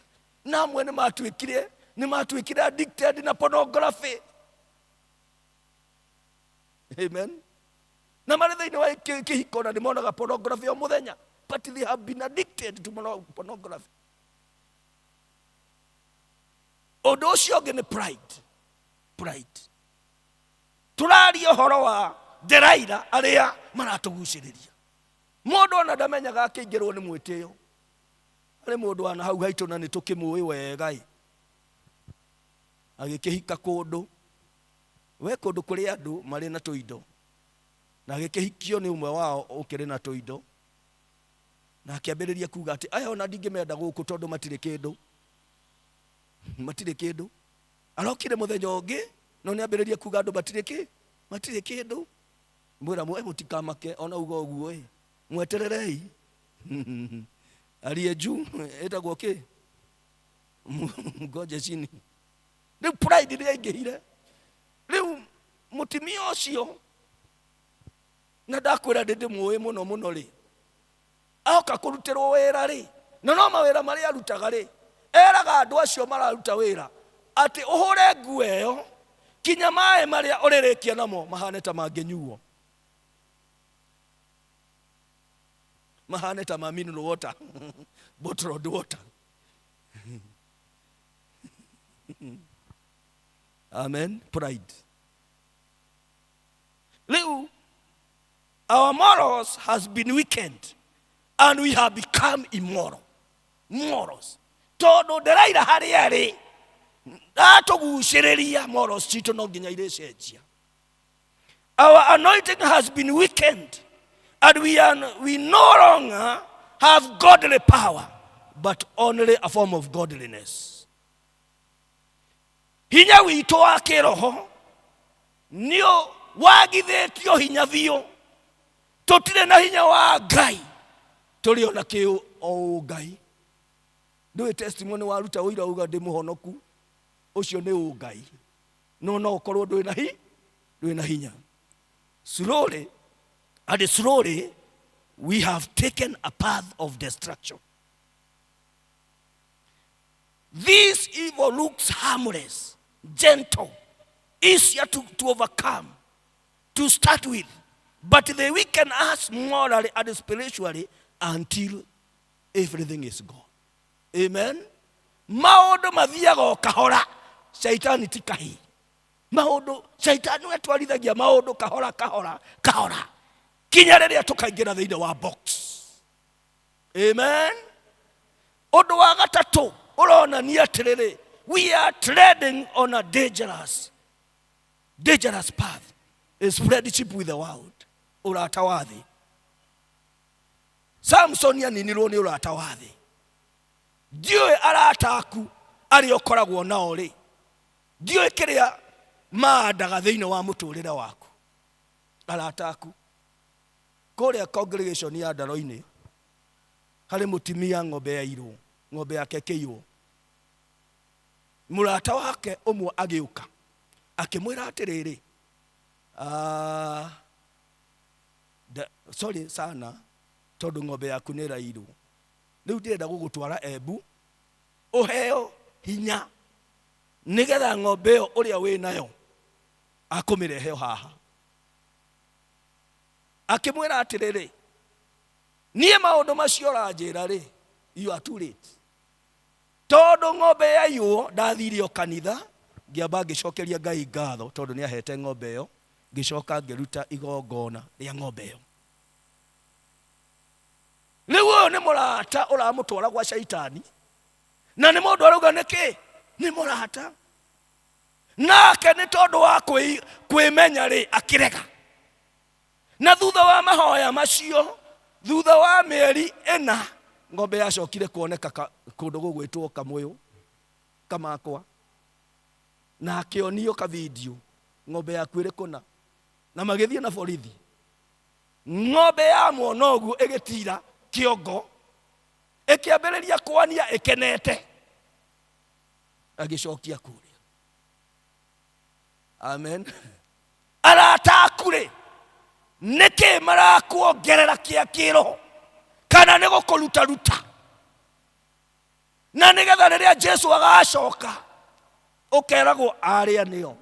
na amwe nĩmatuĩkire addicted na pornography. Amen. Na marĩ thĩinĩ wa kĩhiko na nĩmonaga pornography o mũthenya, but they have been addicted to pornography. Ũndũ ũcio ũngĩ nĩ pride. Tũraria ũhoro wa Delaila arĩa maratũgucĩrĩria. Mũndũ ona ndamenyaga akĩingĩrwo nĩ mwĩtĩo. Arĩ mũndũ wana hau haitũ na nĩtũkĩmũĩ wega agĩkĩhika kũndũ we kũndũ kũrĩ andũ marĩ na tũindo na agĩkĩhikio nĩ ũmwe wao ũkĩrĩ na tũindo na akĩambĩrĩria kuga atĩ aya ona ndingĩmenda gũkũ tondũ matirĩ kĩndũ arokire mũthenya ũngĩ no nĩambĩrĩria kuga andũ matirĩ kĩndũ mwĩra mwe mũtikamake ona uga ũguo mwetererei aliye juu etagwo kĩ ngoje chini. Rĩu pride nĩyaingĩhire rĩu mũtimia ũcio na ndakwĩra ndĩmũĩ mũno rĩ aoka kũrutĩrwo wĩra rĩ na no mawĩra marĩa arutaga rĩ eraga andũ acio mararuta wĩra atĩ ũhũre nguo ĩyo kinya maĩ marĩa ũrĩrĩkia namo mahane ta mangĩnyuo mahane ta ma mineral water bottled water. Amen. Pride. Our morals has been weakened and we have become immoral. Morals. Todo Delaila harĩ atũgucĩrĩria morals citũ no nginya irĩcenjia. Our anointing has been weakened and we no longer have godly power but only a form of godliness. Hinya witũ wa kĩroho nĩo wagithetio hinya thio tutire na hinya wa Ngai turi ona ki o Ngai ndui testimony waruta uira uga ndi muhonoku ucio ni u Ngai no ukorwo ndui na hinya. Slowly we have taken a path of destruction. This evil looks harmless, gentle, easier to overcome, to start with, but they weaken us morally and spiritually until everything is gone. Amen. Maodo mathiaga o kahora, shaitani ti kahi. Maodo shaitani wetwarithagia maodo kahora kinya riria tukaingira thiini wa box. Amen. Odo wa gatatu urona ni atiriri, we are treading on a dangerous path. Is friendship with the world. Urata wa thi. Samson yaninirwo ni urata wa thi. Ndiwe arata aku ari okoragwo nao ri. Ndiwe kiria maandaga thiini wa muturire waku. Arata aku kuria congregation ya Ndaro-ini hari mutimia ng'ombe ya iru, ng'ombe yake kiiwo. Murata wake umwe agiuka akimwira atiriri, sorry sana tondu ng'ombe yaku ni rairu, riu ndirenda gugutwara Embu uheo hinya nigetha ng'ombe yo uria wi nayo akumirehe haha. Akimwira atiriri, nie maundu macio ranjira ri, you are too late. Tondu ng'ombe ya iwo ndathire o kanitha ngiamba ngicokeria Ngai ngatho tondu ni ahete ng'ombe yo, ngicoka ngiruta igongona ria ng'ombe yo. Riu ni murata uramutwara gwa shaitani, na ni mundu arauga niki ni murata, nake ni tondu wa kwimenya ri akirega. Na thutha wa mahoya macio, thutha wa mieri 4, ng'ombe yacokire kuoneka kundu gugwitwo Kamuyu Kamakwa, na akionio ka video ng'ombe yaku iri kuna, na magithie na borithi. Ng'ombe ya mwonogu igitira kiongo, ikiambiriria kwania ikenete, agicokia kuria. Amen. Arata akure niki marakuongerera kia kiroho kana ni gukuruta na nigetha riria Jesu agacoka ukeragwo aria nio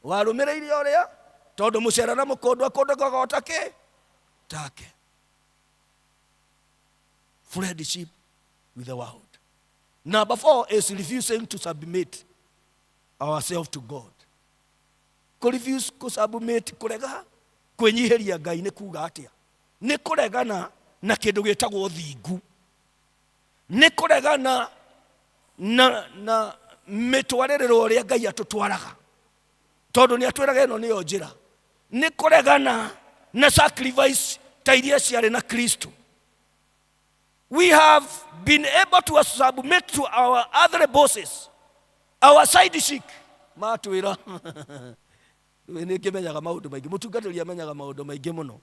warumireire uria tondu mucera na mukundu akundu take. Friendship with the world. Number 4 is refusing to submit ourselves to God. Refuse to submit, kurega kwenyiheria Ngai ni kuga atia? Ni kuregana na kindu gitagwo thingu, ni kuregana na mitwarerero ria Ngai atutwaraga tondu ni atwiraga ino niyo njira, ni kuregana na sacrifice ta iria ciari na Kristo. We have been able to submit to our other bosses, our side chick matwira ni kimenyaga maundu maingi, mutungatiri amenyaga maundu maingi muno.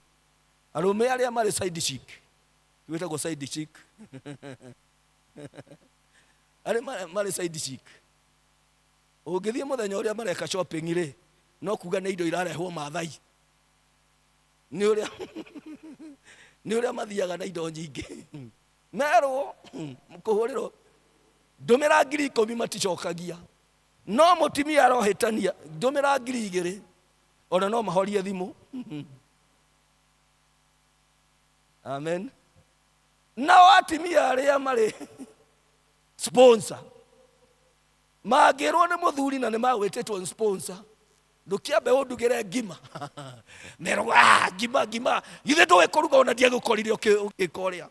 Arume aria mari side chick wetagwo side chick ari mari side chick, ungithie muthenya uria mareka shopping ri no kuga ni indo irarehwo Maathai, ni uria mathiaga na indo nyingi merwo mukuhuriro ndumira 10,000 maticokagia, no mutimia arohitania ndumira 2,000 ona no mahorie thimu. Amen. Na watimia aria mari sponsor magirwo ni muthuri na ni magwitetwo sponsor, ndukiambe undugire ngima merwo ngima ithe nduwe kuruga ona ndiagukorire ukikoria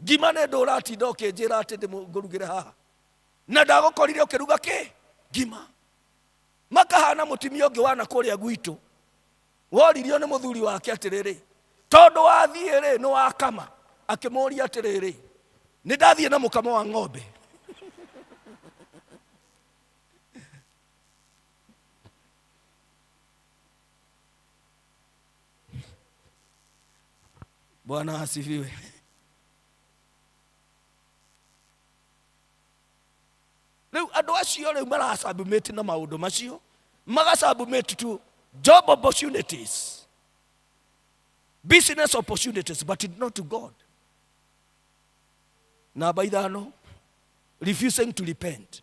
ngima ne nduratinda ukinjira ati ndimugurugire haha na ndagukorire ukiruga ki ngima. Makahana mutimia ungi wana kuria gwitu woririo ni muthuri wake atiriri tondu wathie ri no akama, akimuria atiriri ni ndathie na mukamo wa ng'ombe. Bwana asifiwe. Leo ando acio leo marasubmit na maundu macio, magasubmit to job opportunities, business opportunities, but not to God. Namba ithano, refusing to repent.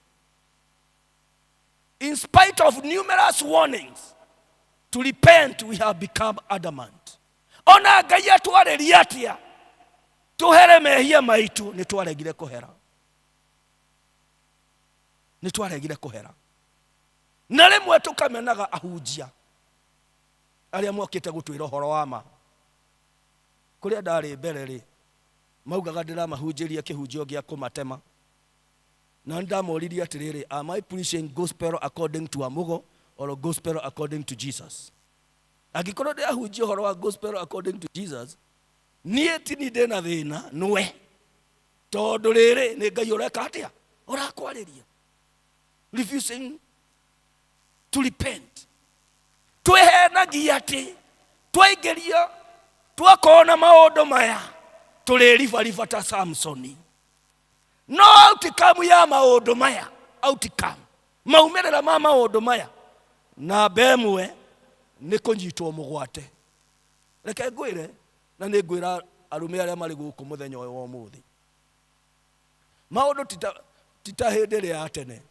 In spite of numerous warnings to repent, we have become adamant. Ona Ngai atwareria atia tuhere mehia maitu ni twaregire kuhera. Ni twaregire kuhera. Na rimwe tukamenaga ahunjia aria mokite gutwira horo wa ma. Kuria ndari mbere ri maugaga ndiramahunjiria kihunjio gia kumatema. Na ndamoririe atiriri, am I preaching gospel according to Amugo or gospel according to Jesus? Agikorwo ndi ahunjia horo wa gospel according to Jesus, nie ti ni ndina thina nwe. Tondu riri ni Ngai ureka atia urakwariria. Refusing to repent. Twehenagia ati twaigeria twakona maundu maya tuliriva ta Samsoni. No outcome ya maundu maya, outcome maumerera ma maundu maya na bemwe ni kunyitwo mugwate. Reke ngwire na ni ngwira arume aria mari guku muthenya wa umuthi, maundu tita hindire ya tene.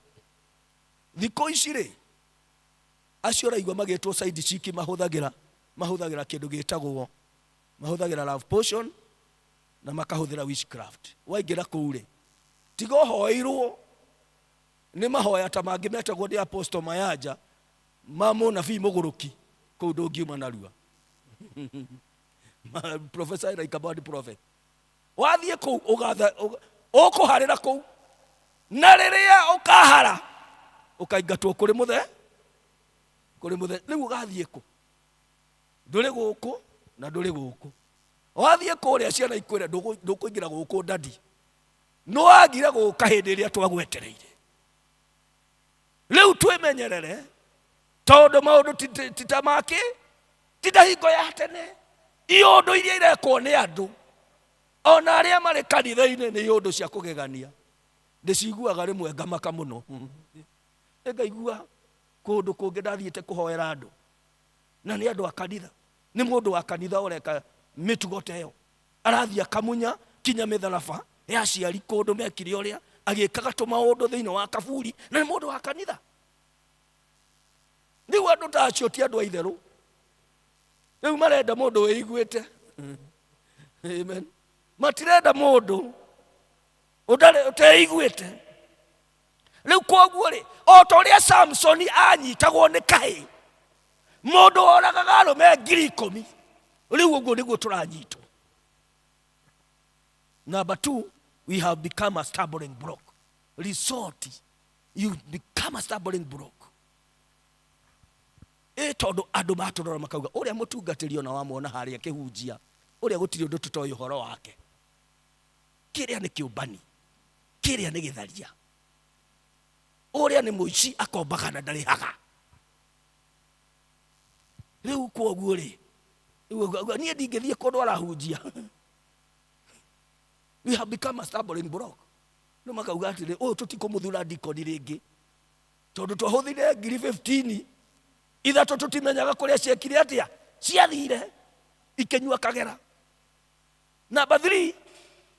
Thiko ici ri acio raigwa magitwo side chick mahuthagira kindu gitagwo, mahuthagira love potion na makahuthira witchcraft. Waingira kuu ri tigo hoirwo ni mahoya ta mangi metagwo ndi apostle Mayaja mamo na fi muguruki kuu ndungiuma narua. Professor like about the prophet wathie kuu ugatha ukuharira kuu na riria ukahara ukaingatwo kuri muthe riu ugathie ku nduri guku na nduri guku. Wathie kuria ciana ikwira ndukuingira guku ndadi no agira guka hindi iria twagwetereire. Riu twimenyerere tondu maundu titamaki tidahingo ya tene. Iundu iria irekwo ni andu ona aria mari kanitha-ini ni iundu cia kugegania. Ndiciguaga rimwe ngamaka muno. Ngaigua kundu kungi ndathiite kuhoera andu na ni andu a kanitha, ni mundu wa kanitha ureka mitugo teyo arathia kamunya kinya mitharaba ya ciari kundu mekire uria agikaga tumaundu thiini wa kaburi na ni mundu wa kanitha. Riu andu ta acio ti andu a itheru. Riu marenda mundu wiguite. Amen. Matirenda mundu uteiguite. Riu koguo ri o ta uria Samsoni anyitagwo ni kahi mundu oragaga arume 10,000. Riu uguo niguo turanyitwo. Number 2, we have become a stumbling block. Resort, you become a stumbling block. Tondu andu maturora makauga uria mutungatiri ona wamwona haria kihunjia uria gutiri undu tutoyo horo wake. Kiria ni kiubani, kiria ni githaria, uria ni muici akombaga na ndari haga. Riu koguo ri nie ndingithie kundu arahunjia. We have become a stumbling block. No makauga atiri uyu tutikumuthura dikoni ringi tondu twahuthire 15 ithatu tutimenyaga kuria ciekire atia ciathire ikenyua kagera. Number 3,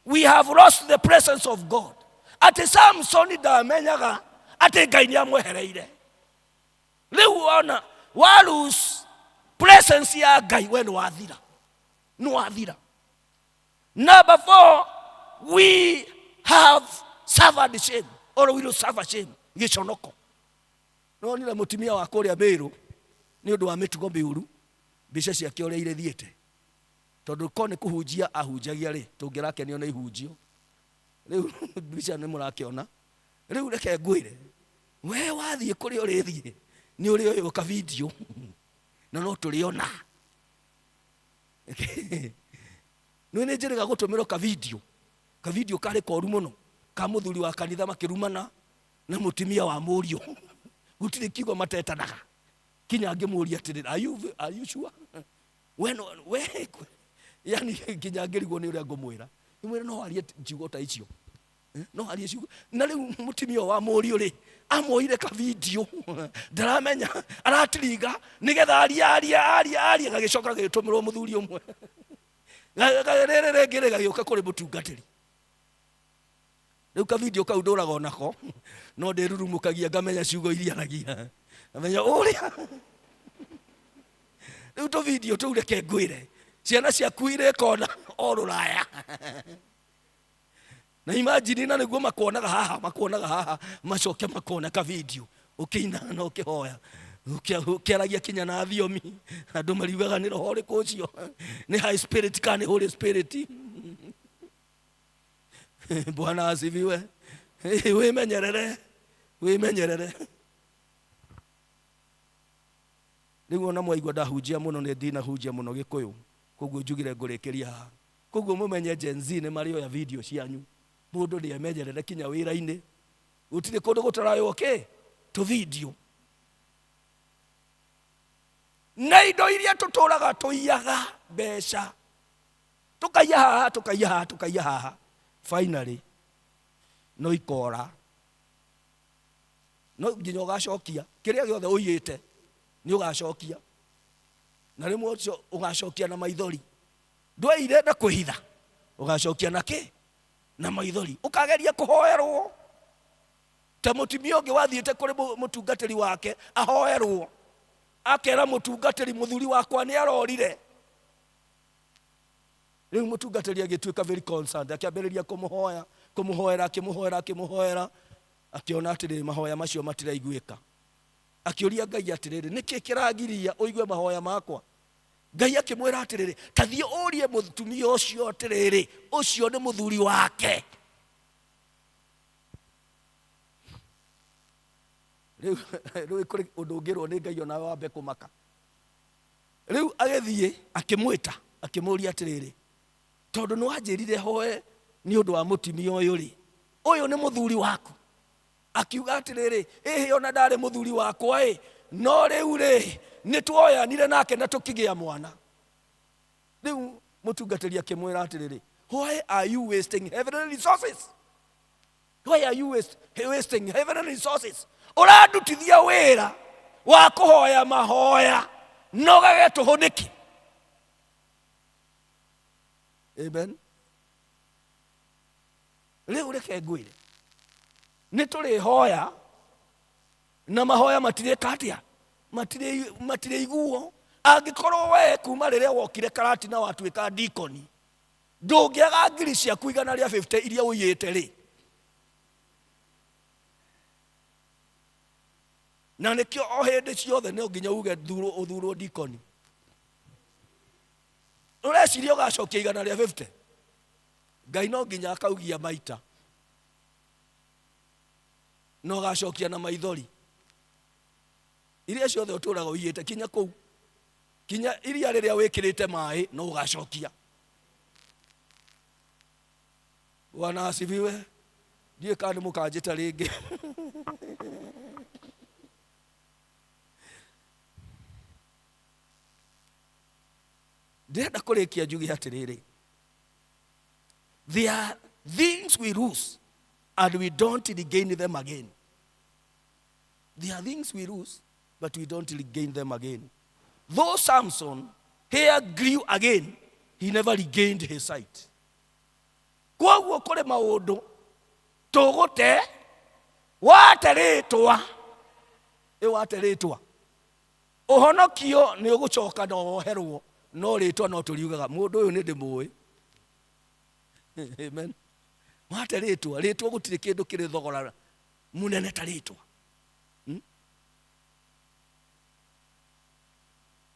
we have lost the presence of God. Ati Samson ndamenyaga ati Ngai ni amwehereire. Riu ona wa lose presence ya Ngai when wathira no wathira. Number 4, we have suffered shame or we will suffer shame. Giconoko no nira mutimia wa kuria Meru ni undu wa mitugo miuru mbica ciake uria irethiete tondu ko ni kuhunjia ahunjagia ri tungirakenio na ihunjio. Riu mbica ni murakiona. Riu reke ngwire we wathie kuri urithie ni uri uyu ka video na no turiona. No ni njiriga gutumirwo ka video kari koru muno ka muthuri wa kanitha makirumana na mutimia wa murio gutiri kigo matetanaga kinya ngimuria atiri are you sure when yani kinyangirigwo ni uria ngumwira imwira no arie njugo ta icio no arie ciugo na riu mutimio wa muri uri amoire ka video ndaramenya aratiringa nigetha aria gagicoka gitumirwo muthuri umwe rere ngire gagioka kuri mutungatiri riu ka video kau nduraga onako no ndirurumukagia ngamenya ciugo iria nagia ngamenya uria riu to video tu reke ngwire ciana ciaku ire kona oruraya na imagine na niguo makonaga haha macoke makona ka video ukiina na ukihoya ukiaragia kinya na thiomi andu mariugaga ni roho riku ucio ni high spirit kana holy spirit. Bwana asifiwe. Wimenyerere niguo na mwaigua ndahunjia muno ni ndina hunjia muno Gikuyu koguo njugire ngurikiria haha koguo mumenye Gen Z ni mari oya video cianyu mundu ni emenyerere kinya wira-ini gutire kundu gutarayo to video na indo iria tuturaga tuiyaga mbeca tukaiya haha finally no ikora no nginya ugacokia kiria giothe uyite ni ugacokia na rimwe ucio ugacokia na maithori ndweire na kuhitha ugacokia na ki na maithori ukageria kuhoerwo ta mutimio ungi wathiite kuri mutungatiri wake ahoerwo akera mutungatiri muthuri wakwa ni arorire riu mutungatiri agituika very concerned akiambiriria kumuhoera akiona atiri mahoya macio matiraiguika akiuria Ngai atiriri niki kiragiria uigue mahoya makwa Ngai akimwira atiriri tathie urie mutumia ucio atiriri ucio ni muthuri wake riu kuri undu ngirwo ni Ngai ona wambe kumaka riu agethie akimwita akimuria atiriri tondu no anjirire hoe ni undu wa mutumia uyu ri uyu ni muthuri waku akiuga atiriri ona ndari muthuri wakwa no riu ri nitwoyanire nake na tukigia mwana riu mutungatiri akimwira atiriri why are you wasting heavenly resources why are you wasting heavenly resources urandutithia wira wa kuhoya mahoya no gagetuhuniki amen riu reke ngwire nituri hoya na mahoya matireka atia matire iguo angikorwo we kuma riria wokire karati na watuika deacon ndungiaga ngiri cia kuigana ria 50 iria uyite ri na nikio o hindi ciothe no nginya uge uthurwo deacon ureciria ugacokia igana ria 50 Ngai no nginya akaugia maita no gacokia na maithori iria ciothe uturaga uyite kinya kou kinya iria riria wikirite mai no ugacokia. Bwana asifiwe. Ndiye kandi mukanjita ringi ndenda kurikia njugi atiriri there are things we lose and we don't regain them again. There are things we lose but we don't regain them again. Though Samson hair grew again, he never regained his sight. Kwa kore maundu tugute wateritwa uhonokio ni ugucoka no woherwo no ritwa no turiugaga mundu uyu ni ndimui. Amen. Wateritwa ritwa gutire kindu kiri thogora munene ta ritwa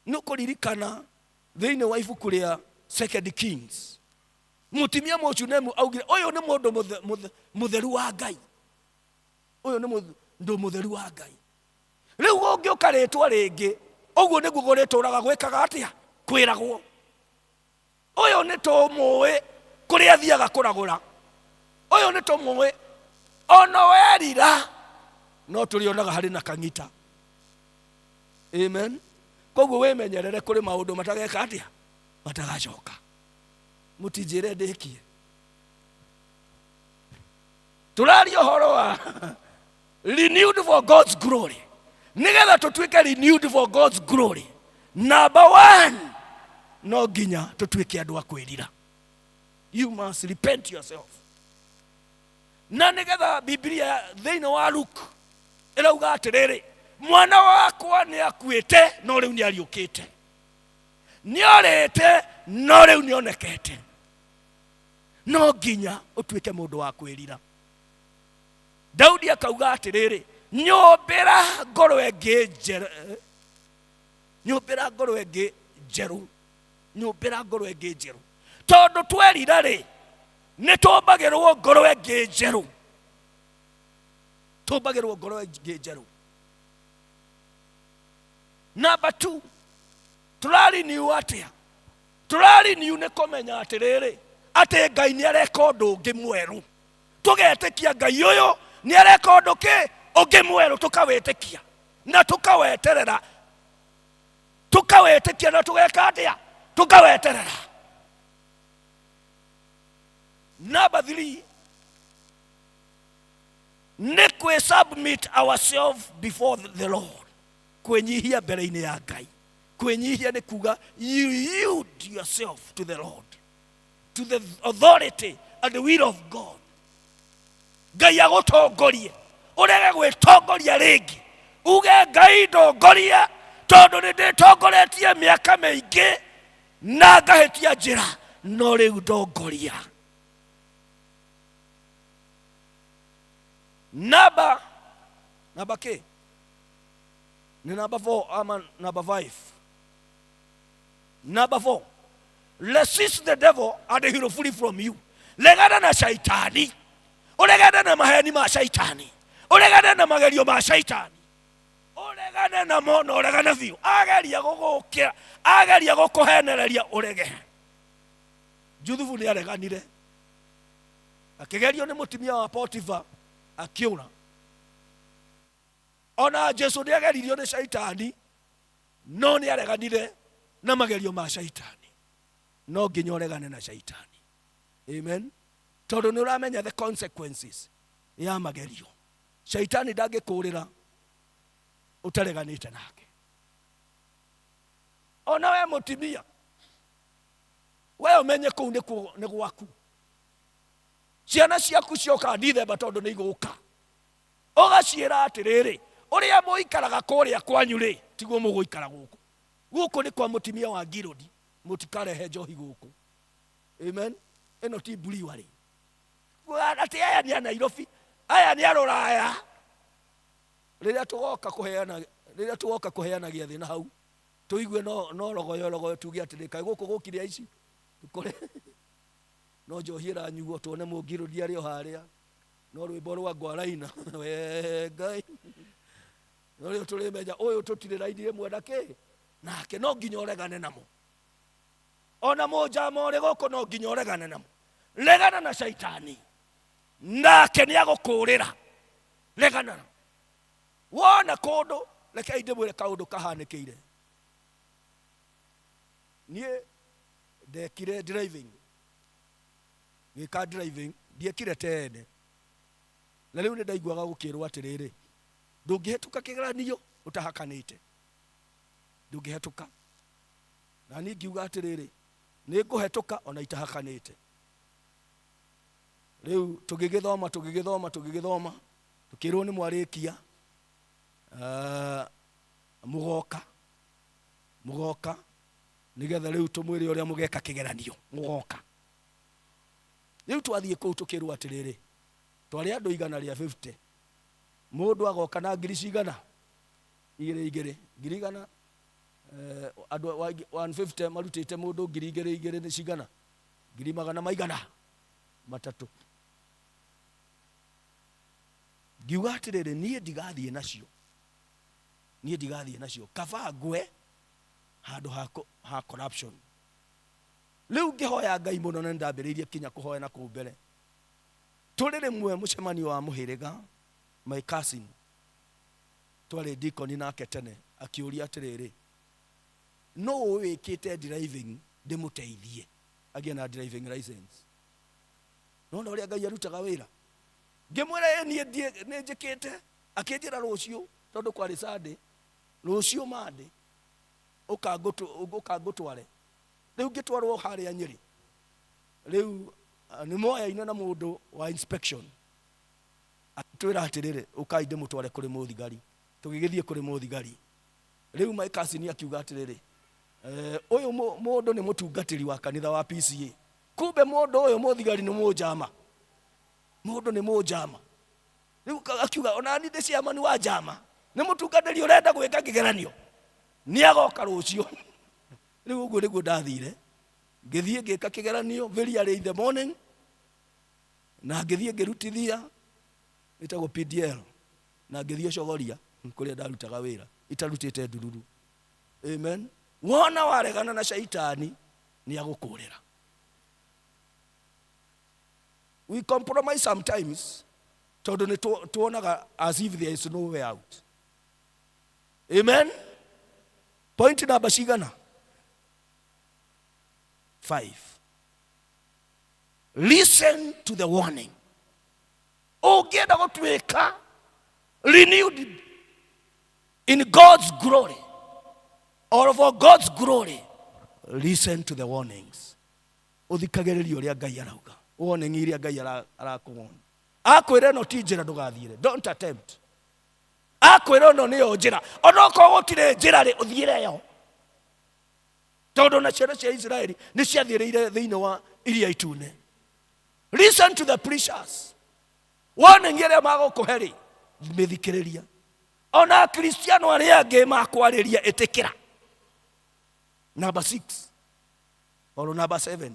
no kuririkana thiine wa ibuku ria 2 Kings mutimia Mochunemu augire uyu ni mundu mutheru wa Ngai, uyu ni mundu mutheru wa Ngai. Riu ungiuka ritwa ringi uguo niguo gurituraga gwikaga atia kwiragwo uyu ni tumui kuria thiaga kuragura uyu ni tumui ono werira no turionaga hari na kangita. Amen. Koguo wemenyerere kuri maundu matageka atia matagacoka mutijire ndekie turario horo wa renewed for God's glory nigetha tutwike renewed for God's glory. Number one, no ginya tutwike andu a kwirira. You must repent yourself. Na nigetha Biblia thiini wa Luke irauga atiriri mwana wakwa ni akuite no riu ni ariukite, ni orite no riu ni onekete. No ginya utwike mundu wa kwirira. Daudi akauga atiriri nyombera ngoro engi njeru, nyombera ngoro engi njeru, nyombera ngoro engi njeru. Tondu twerira ri ni tumbagirwo ngoro engi njeru, tumbagirwo ngoro engi njeru. Number 2, turari ni atia, turari ni ne komenya atiriri ate Ngai ni areka undu ungi mweru, tugetikia Ngai uyu ni areka undu ki ungi mweru, tukawetikia na tukaweterera, tukawetikia na tugeka atia, tukaweterera. Number 3, ni kwe submit ourselves before the Lord, kwenyihia mbere-ini ya Ngai. Kwenyihia ni kuga you yield yourself to the Lord, to the authority and the will of God. Ngai agutongorie, urege gwitongoria ringi, uge Ngai ndongoria tondu ni nditongoretie miaka mingi na ngahitia njira, no riu ndongoria. Number K ni number 4 ama number 5. Number 4, resist the devil and he will flee from you. Legana na shaitani, ulegana na maheni ma shaitani, ulegana na magerio ma shaitani, ulegana na mono, ulegana view ageria gugukira, ageria gukuhenereria urege. Juthufu ni areganire akigerio ni mutimia wa Potifa akiura. Ona Jesu ni ageririo ni shaitani, no ni areganire na magerio ma shaitani. No nginya uregane na shaitani. Amen. Tondu ni uramenya the consequences ya magerio. Shaitani ndagikurira utareganite nake. Ona we mutimia, we umenye kuu ni gwaku. Ciana ciaku cioka ndithemba tondu ni iguka, ugaciira atiriri uria muikaraga kuria kwanyu ri tiguo muguikara guku. Guku ni kwa mutimia wa Girodi, mutikarehe njohi guku. Amen. Eno ti buliwa ri ati aya ni Nairobi, aya ni Ruraya. Riria tugoka kuheana giathi na hau tuigue no rogoyo tuge atiri kai guku gukire ici tukore no njohira nyugo tuone mugirodi ari o haria no rwimbo rwa ngwaraina we Ngai no rio turimenya uyu tutire raidi rimwe ndake nake no nginya uregane namo. Ona mojama uri guku no nginya uregane namo. Regana na shaitani nake ni agukurira. Regana wona kundu reke ndimwire kaundu kahanikiire. Nie ndekire driving, gika driving ndiekire tene, na riu ni ndaiguaga gukirwo atiriri ndungihituka kigeranio utahakanite, ndungihituka. Na ni ngiuga atiriri ni nguhituka ona itahakanite. Riu tugigithoma tukirwo ni mwarikia mugoka nigetha riu tumwire uria mugeka kigeranio mugoka. Riu twathie kuu tukirwo atiriri twari andu 150, mundu agoka na ngiri cigana igiri ngiri andu 150 marutite mundu ngiri igiri ni cigana ngiri magana maigana matatu. Ngiuga atiriri nie ndigathie nacio, kaba ngwe handu ha corruption. Riu ngihoya Ngai muno na ndambiririe kinya kuhoya na kumbere. Turire mwe mucemanio wa muhiriga, my cousin twari deacon nake tene akiuria atiriri no wikite driving ndimuteithie. agĩe na driving license. No ũrĩa Ngai arutaga wĩra. Ngĩmwĩra niĩ nĩ njĩkĩte, akĩnjĩra rũciũ tondũ kwarĩ Sunday, rũciũ Monday ũkangũtware. Rĩu ngĩtwarwo harĩa Nyĩrĩ. Rĩu nĩ moyaine na mũndũ wa inspection. Atwĩra atĩrĩrĩ, ũkai ndĩmũtware kũrĩ mũthigari. Tũgĩgĩthiĩ kũrĩ mũthigari. Rĩu my cousin akiuga atĩrĩrĩ, ũyũ mũndũ nĩ mũtungatĩri wa kanitha wa PCA. Kumbe mũndũ ũyũ mũthigari nĩ mũnjama. Mũndũ nĩ mũnjama. Rĩu akiuga ona ni ndĩ ciamani wa njama. Nĩ mũtungatĩri ũrenda gwĩka kĩgeranio. Nĩ agoka rũciũ. Rĩu ũguo nĩguo ndathire. Ngĩthiĩ ngĩka kĩgeranio very early in the morning. Na ngĩthiĩ ngĩrutithia ĩtagwo PDL. Na ngĩthiĩ cogoria kũrĩa ndarutaga wĩra. Itarutĩte ndururu. Amen. Wona waregana na shaitani ni agũkũrĩra. We compromise sometimes tondũ nĩ tuonaga as if there is no way out. Amen. Point number cigana? 5. Listen to the warning. Ũngĩenda gũtuĩka renewed in God's glory or for God's glory, listen to the warnings. Ũthikagĩrĩria ũrĩa Ngai arauga. Warning iria Ngai arakũona. Akwĩra no ti njĩra ndũgathiĩre. Don't attempt. Akwĩra no nĩyo njĩra. Ona okorwo gũtirĩ njĩra rĩ ũthiĩre yo. Tondũ na ciana cia Israeli nĩ ciathiĩrĩire thĩinĩ wa iria itune. Listen to the preachers. Warning ĩrĩa magũkũhe rĩ mĩthikĩrĩria. Ona Kristiano arĩa angĩ makwarĩria ĩtĩkĩra. Number 6 or number 7.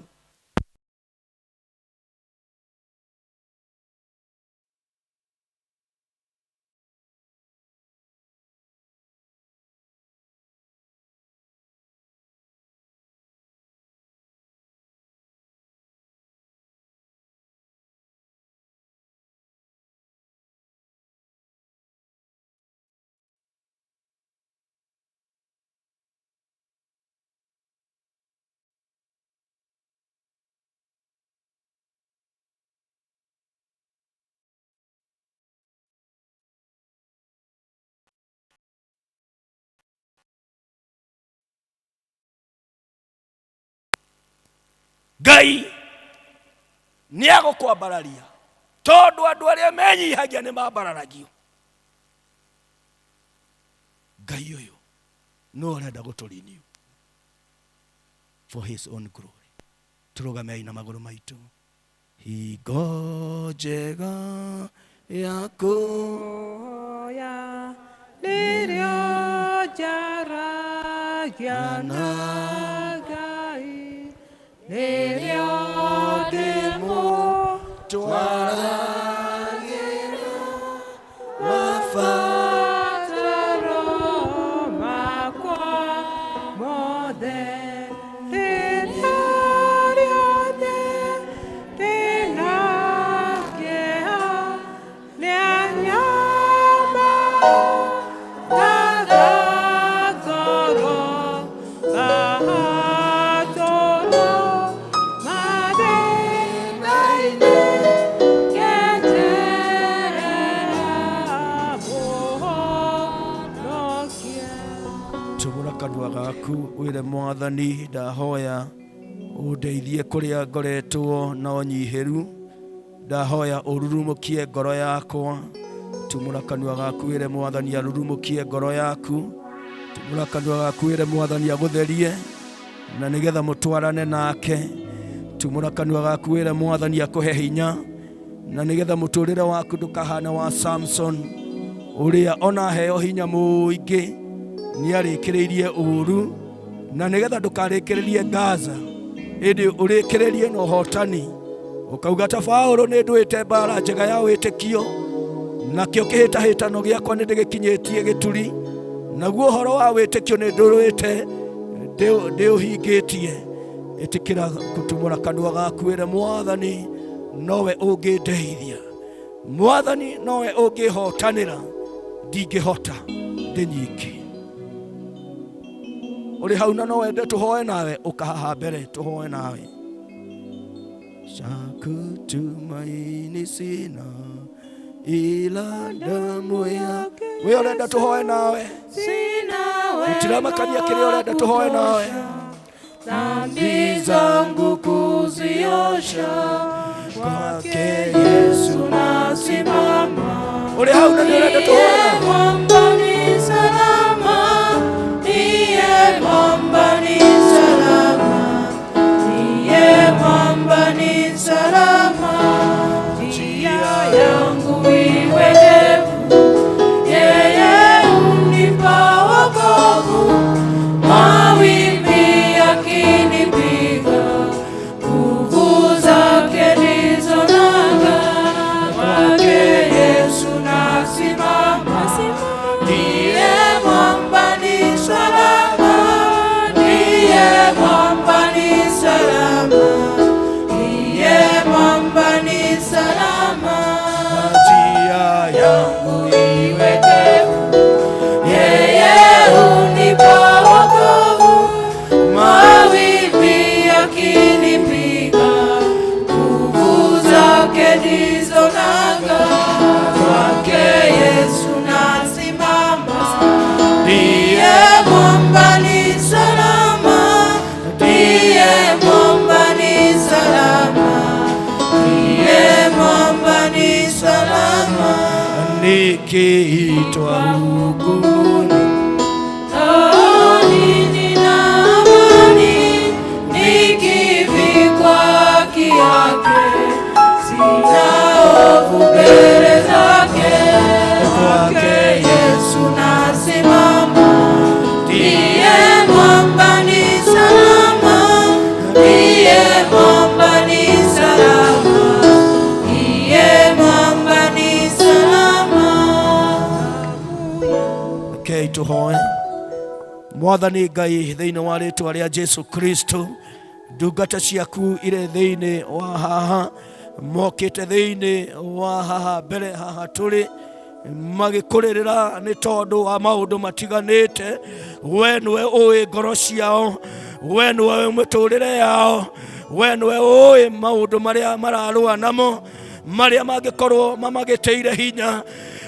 Ngai nĩ agũkwambararia tondũ andũ arĩa menyihagia nĩ mambararagio. Ngai ũyũ no arenda gũtũrenew for his own glory. Tũrũgame na magũrũ maitũ. Hingo njega ya kuoya rĩrĩa njaragia na Ngai, rĩrĩa ndĩmũtwaragĩra mabataro makwa mothe, rĩrĩa rĩothe ndĩna kĩeha nĩanyambaga ngoro atũro mathĩna-inĩ ngeterera mũhonokia. Tũgũra kanua gaku wĩre Mwathani, ndahoya ũndeithie kũrĩa ngoretwo na ũnyihĩru, ndahoya ũrurumũkie ngoro yakwa. Tumũra kanua gaku wĩre Mwathani arurumũkie ngoro yaku. Tumũra kanua gaku wĩre Mwathani agũtherie na nĩgetha mũtwarane nake. Tumũra kanua gaku wĩre Mwathani akũhe hinya na nĩgetha mũtũrĩre waku ndũkahane wa Samson ũrĩa ona heo hinya mũingĩ nĩarĩkĩrĩirie ũũru, na nĩgetha ndũkarĩkĩrĩrie Gaza ĩndĩ ũrĩkĩrĩrie na ũhotani. Ũkauga ta Paũlũ nĩ ndũĩte mbara njega ya wĩtĩkio, nakĩo kĩhĩtahĩtano gĩakwa nĩ ndĩgĩkinyĩtie gĩturi, naguo ũhoro wa wĩtĩkio nĩ ndũrũĩte ndĩũhingĩtie. Ĩtĩkĩra gũtumũra kanua gaku wĩre Mwathani, nowe ũngĩndeithia. Mwathani nowe ũngĩhotanĩra, ndingĩhota ndĩ nyiki. Ũrĩ hau na no wende tũhoe nawe, ũkahaha mbere tũhoe nawe. Chakutumaini sina ila damu yake. Wewe urenda tuhoe nawe, utiramakania kile urenda tuhoe nawe. Dhambi zangu kuziosha, kwake Yesu nasimama. Ule hauna ndio urenda tuhoe. Mwamba ni salama, ndiye mwamba ni salama, ndiye mwamba ni salama. Njia yangu iwe ndefu, yeye unipa wokovu. Mawimbi yakinipiga, nguvu zake ndizo nanga. Kwake Yesu nasimama, ndiye mwamba ni salama, ndiye mwamba ni salama, ndiye mwamba ni salama. Njia yangu iwe ndefu, yeye unipa wokovu. Mawimbi yakinipiga, nguvu zake ndizo nanga. Kwake Yesu nasimama, ndiye mwamba ni salama, ndiye mwamba ni salama, ndiye mwamba ni salama. Nikiitwa hukumuni, nina amani. Nikivikwa haki yake, sina hofu mbele zake. Kwake Yesu nasimama, ndiye mwamba ni salama, ndiye mwamba ni salama, ndiye mwamba ni salama. Okay, tuhoe. Mwathani Ngai thĩinĩ wa rĩĩtwa rĩa Jesu Kristo, ndungata ciaku ire thĩinĩ wa haha, mokĩte thĩinĩ wa haha mbere haha tũrĩ, magĩkũrĩrĩra nĩ tondũ wa maũndũ matiganĩte. We nĩwe ũĩ ngoro ciao, we nĩwe ũĩ mĩtũrĩre yao, we nĩwe ũĩ maũndũ marĩa mararũa namo, marĩa mangĩkorwo mamagĩteire hinya.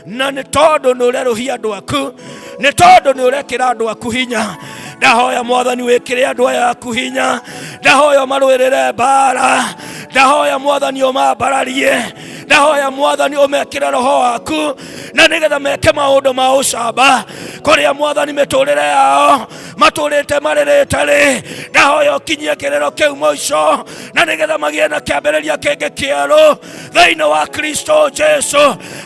Na nĩ tondũ nĩ ũrerũhia andũ aku, nĩ tondũ nĩ ũrekĩra andũ aku hinya, ndahoya Mwathani wĩkĩre andũ aya aku hinya, ndahoya marũĩrĩre mbara, ndahoya Mwathani ũmambararie, ndahoya Mwathani ũmekĩre roho waku, na nĩgetha meke maũndũ ma ũcamba kũrĩa Mwathani mĩtũrĩre yao matũrĩte marĩrĩte rĩ. Ndahoya ũkinyie kĩrĩro kĩu mũico, na nĩgetha magĩe na kĩambĩrĩria kĩngĩ kĩerũ thĩinĩ wa Kristo Jesu.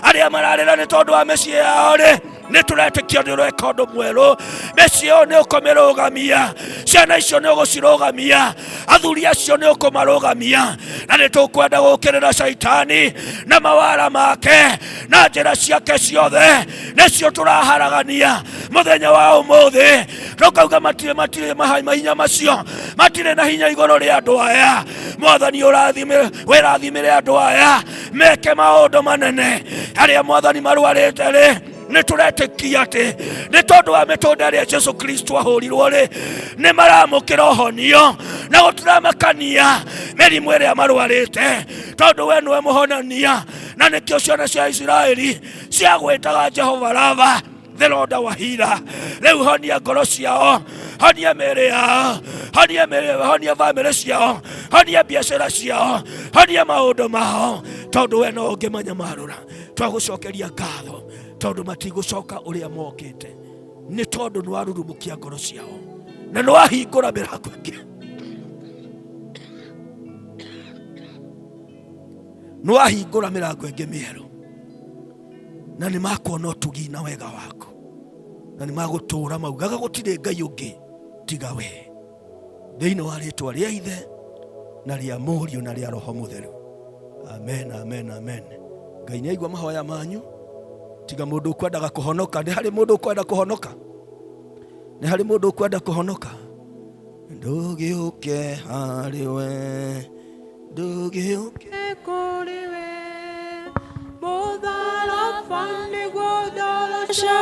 Arĩa mararĩra nĩ tondũ wa mĩciĩ yao rĩ, nĩtũretĩkia nĩ ũreka ũndũ mwerũ. Mĩciĩ ĩyo nĩ ũkũmĩrũgamia, ciana icio nĩ ũgũcirũgamia, athuri acio nĩ ũkũmarũgamia, na nĩtũkwenda gũkĩrĩra Shaitani na mawara make na njĩra ciake ciothe. Nĩcio tũraharagania mũthenya wa ũmũthĩ, tũkauga matirĩ mahinya macio, matirĩ na hinya igũrũ rĩa andũ aya. Mwathani wĩrathimĩre andũ aya, meke maũndũ manene. Arĩa Mwathani marwarĩte rĩ, nĩtũretĩkia atĩ nĩ tondũ wa mĩtũrĩre ĩrĩa Jesu Kristo ahũrirwo rĩ, nĩ maramũkĩra ũhonio, na gũtiramakania mĩrimũ ĩrĩa marwarĩte, tondũ we nĩwe mũhonania. Na nĩkĩo ciana cia Isiraeli ciagwĩtaga Jehova Rafa, the Lord our healer. Rĩu honia ngoro ciao, honia mĩĩrĩ yao, honia bamĩrĩ ciao, honia biacara ciao, honia maũndũ mao, tondũ we no ũngĩmanyamarũra. Twagũcokeria ngatho tondũ matigũcoka ũrĩa mokĩte, nĩ tondũ nĩ warurumũkia ngoro ciao, na nĩ wahingũra mĩrango ĩngĩ, nĩ wahingũra mĩrango ĩngĩ mĩerũ, na nĩ makuona ũtugi na wega waku, na nĩ magũtũũra maugaga gũtirĩ Ngai ũngĩ tiga we. Thĩinĩ wa rĩĩtwa rĩa Ithe na rĩa Mũriũ na rĩa Roho Mũtheru. Amen, amen, amen. Ngai nĩ aigua mahoya manyu. Tiga mũndũ ukwendaga kũhonoka. Nĩ harĩ mũndũ ukwenda kũhonoka? Nĩ harĩ mũndũ ukwenda kũhonoka? Ndũgĩũke harĩ we, ndũgĩũke kũrĩ we, mũtharaba nĩguo ndoroca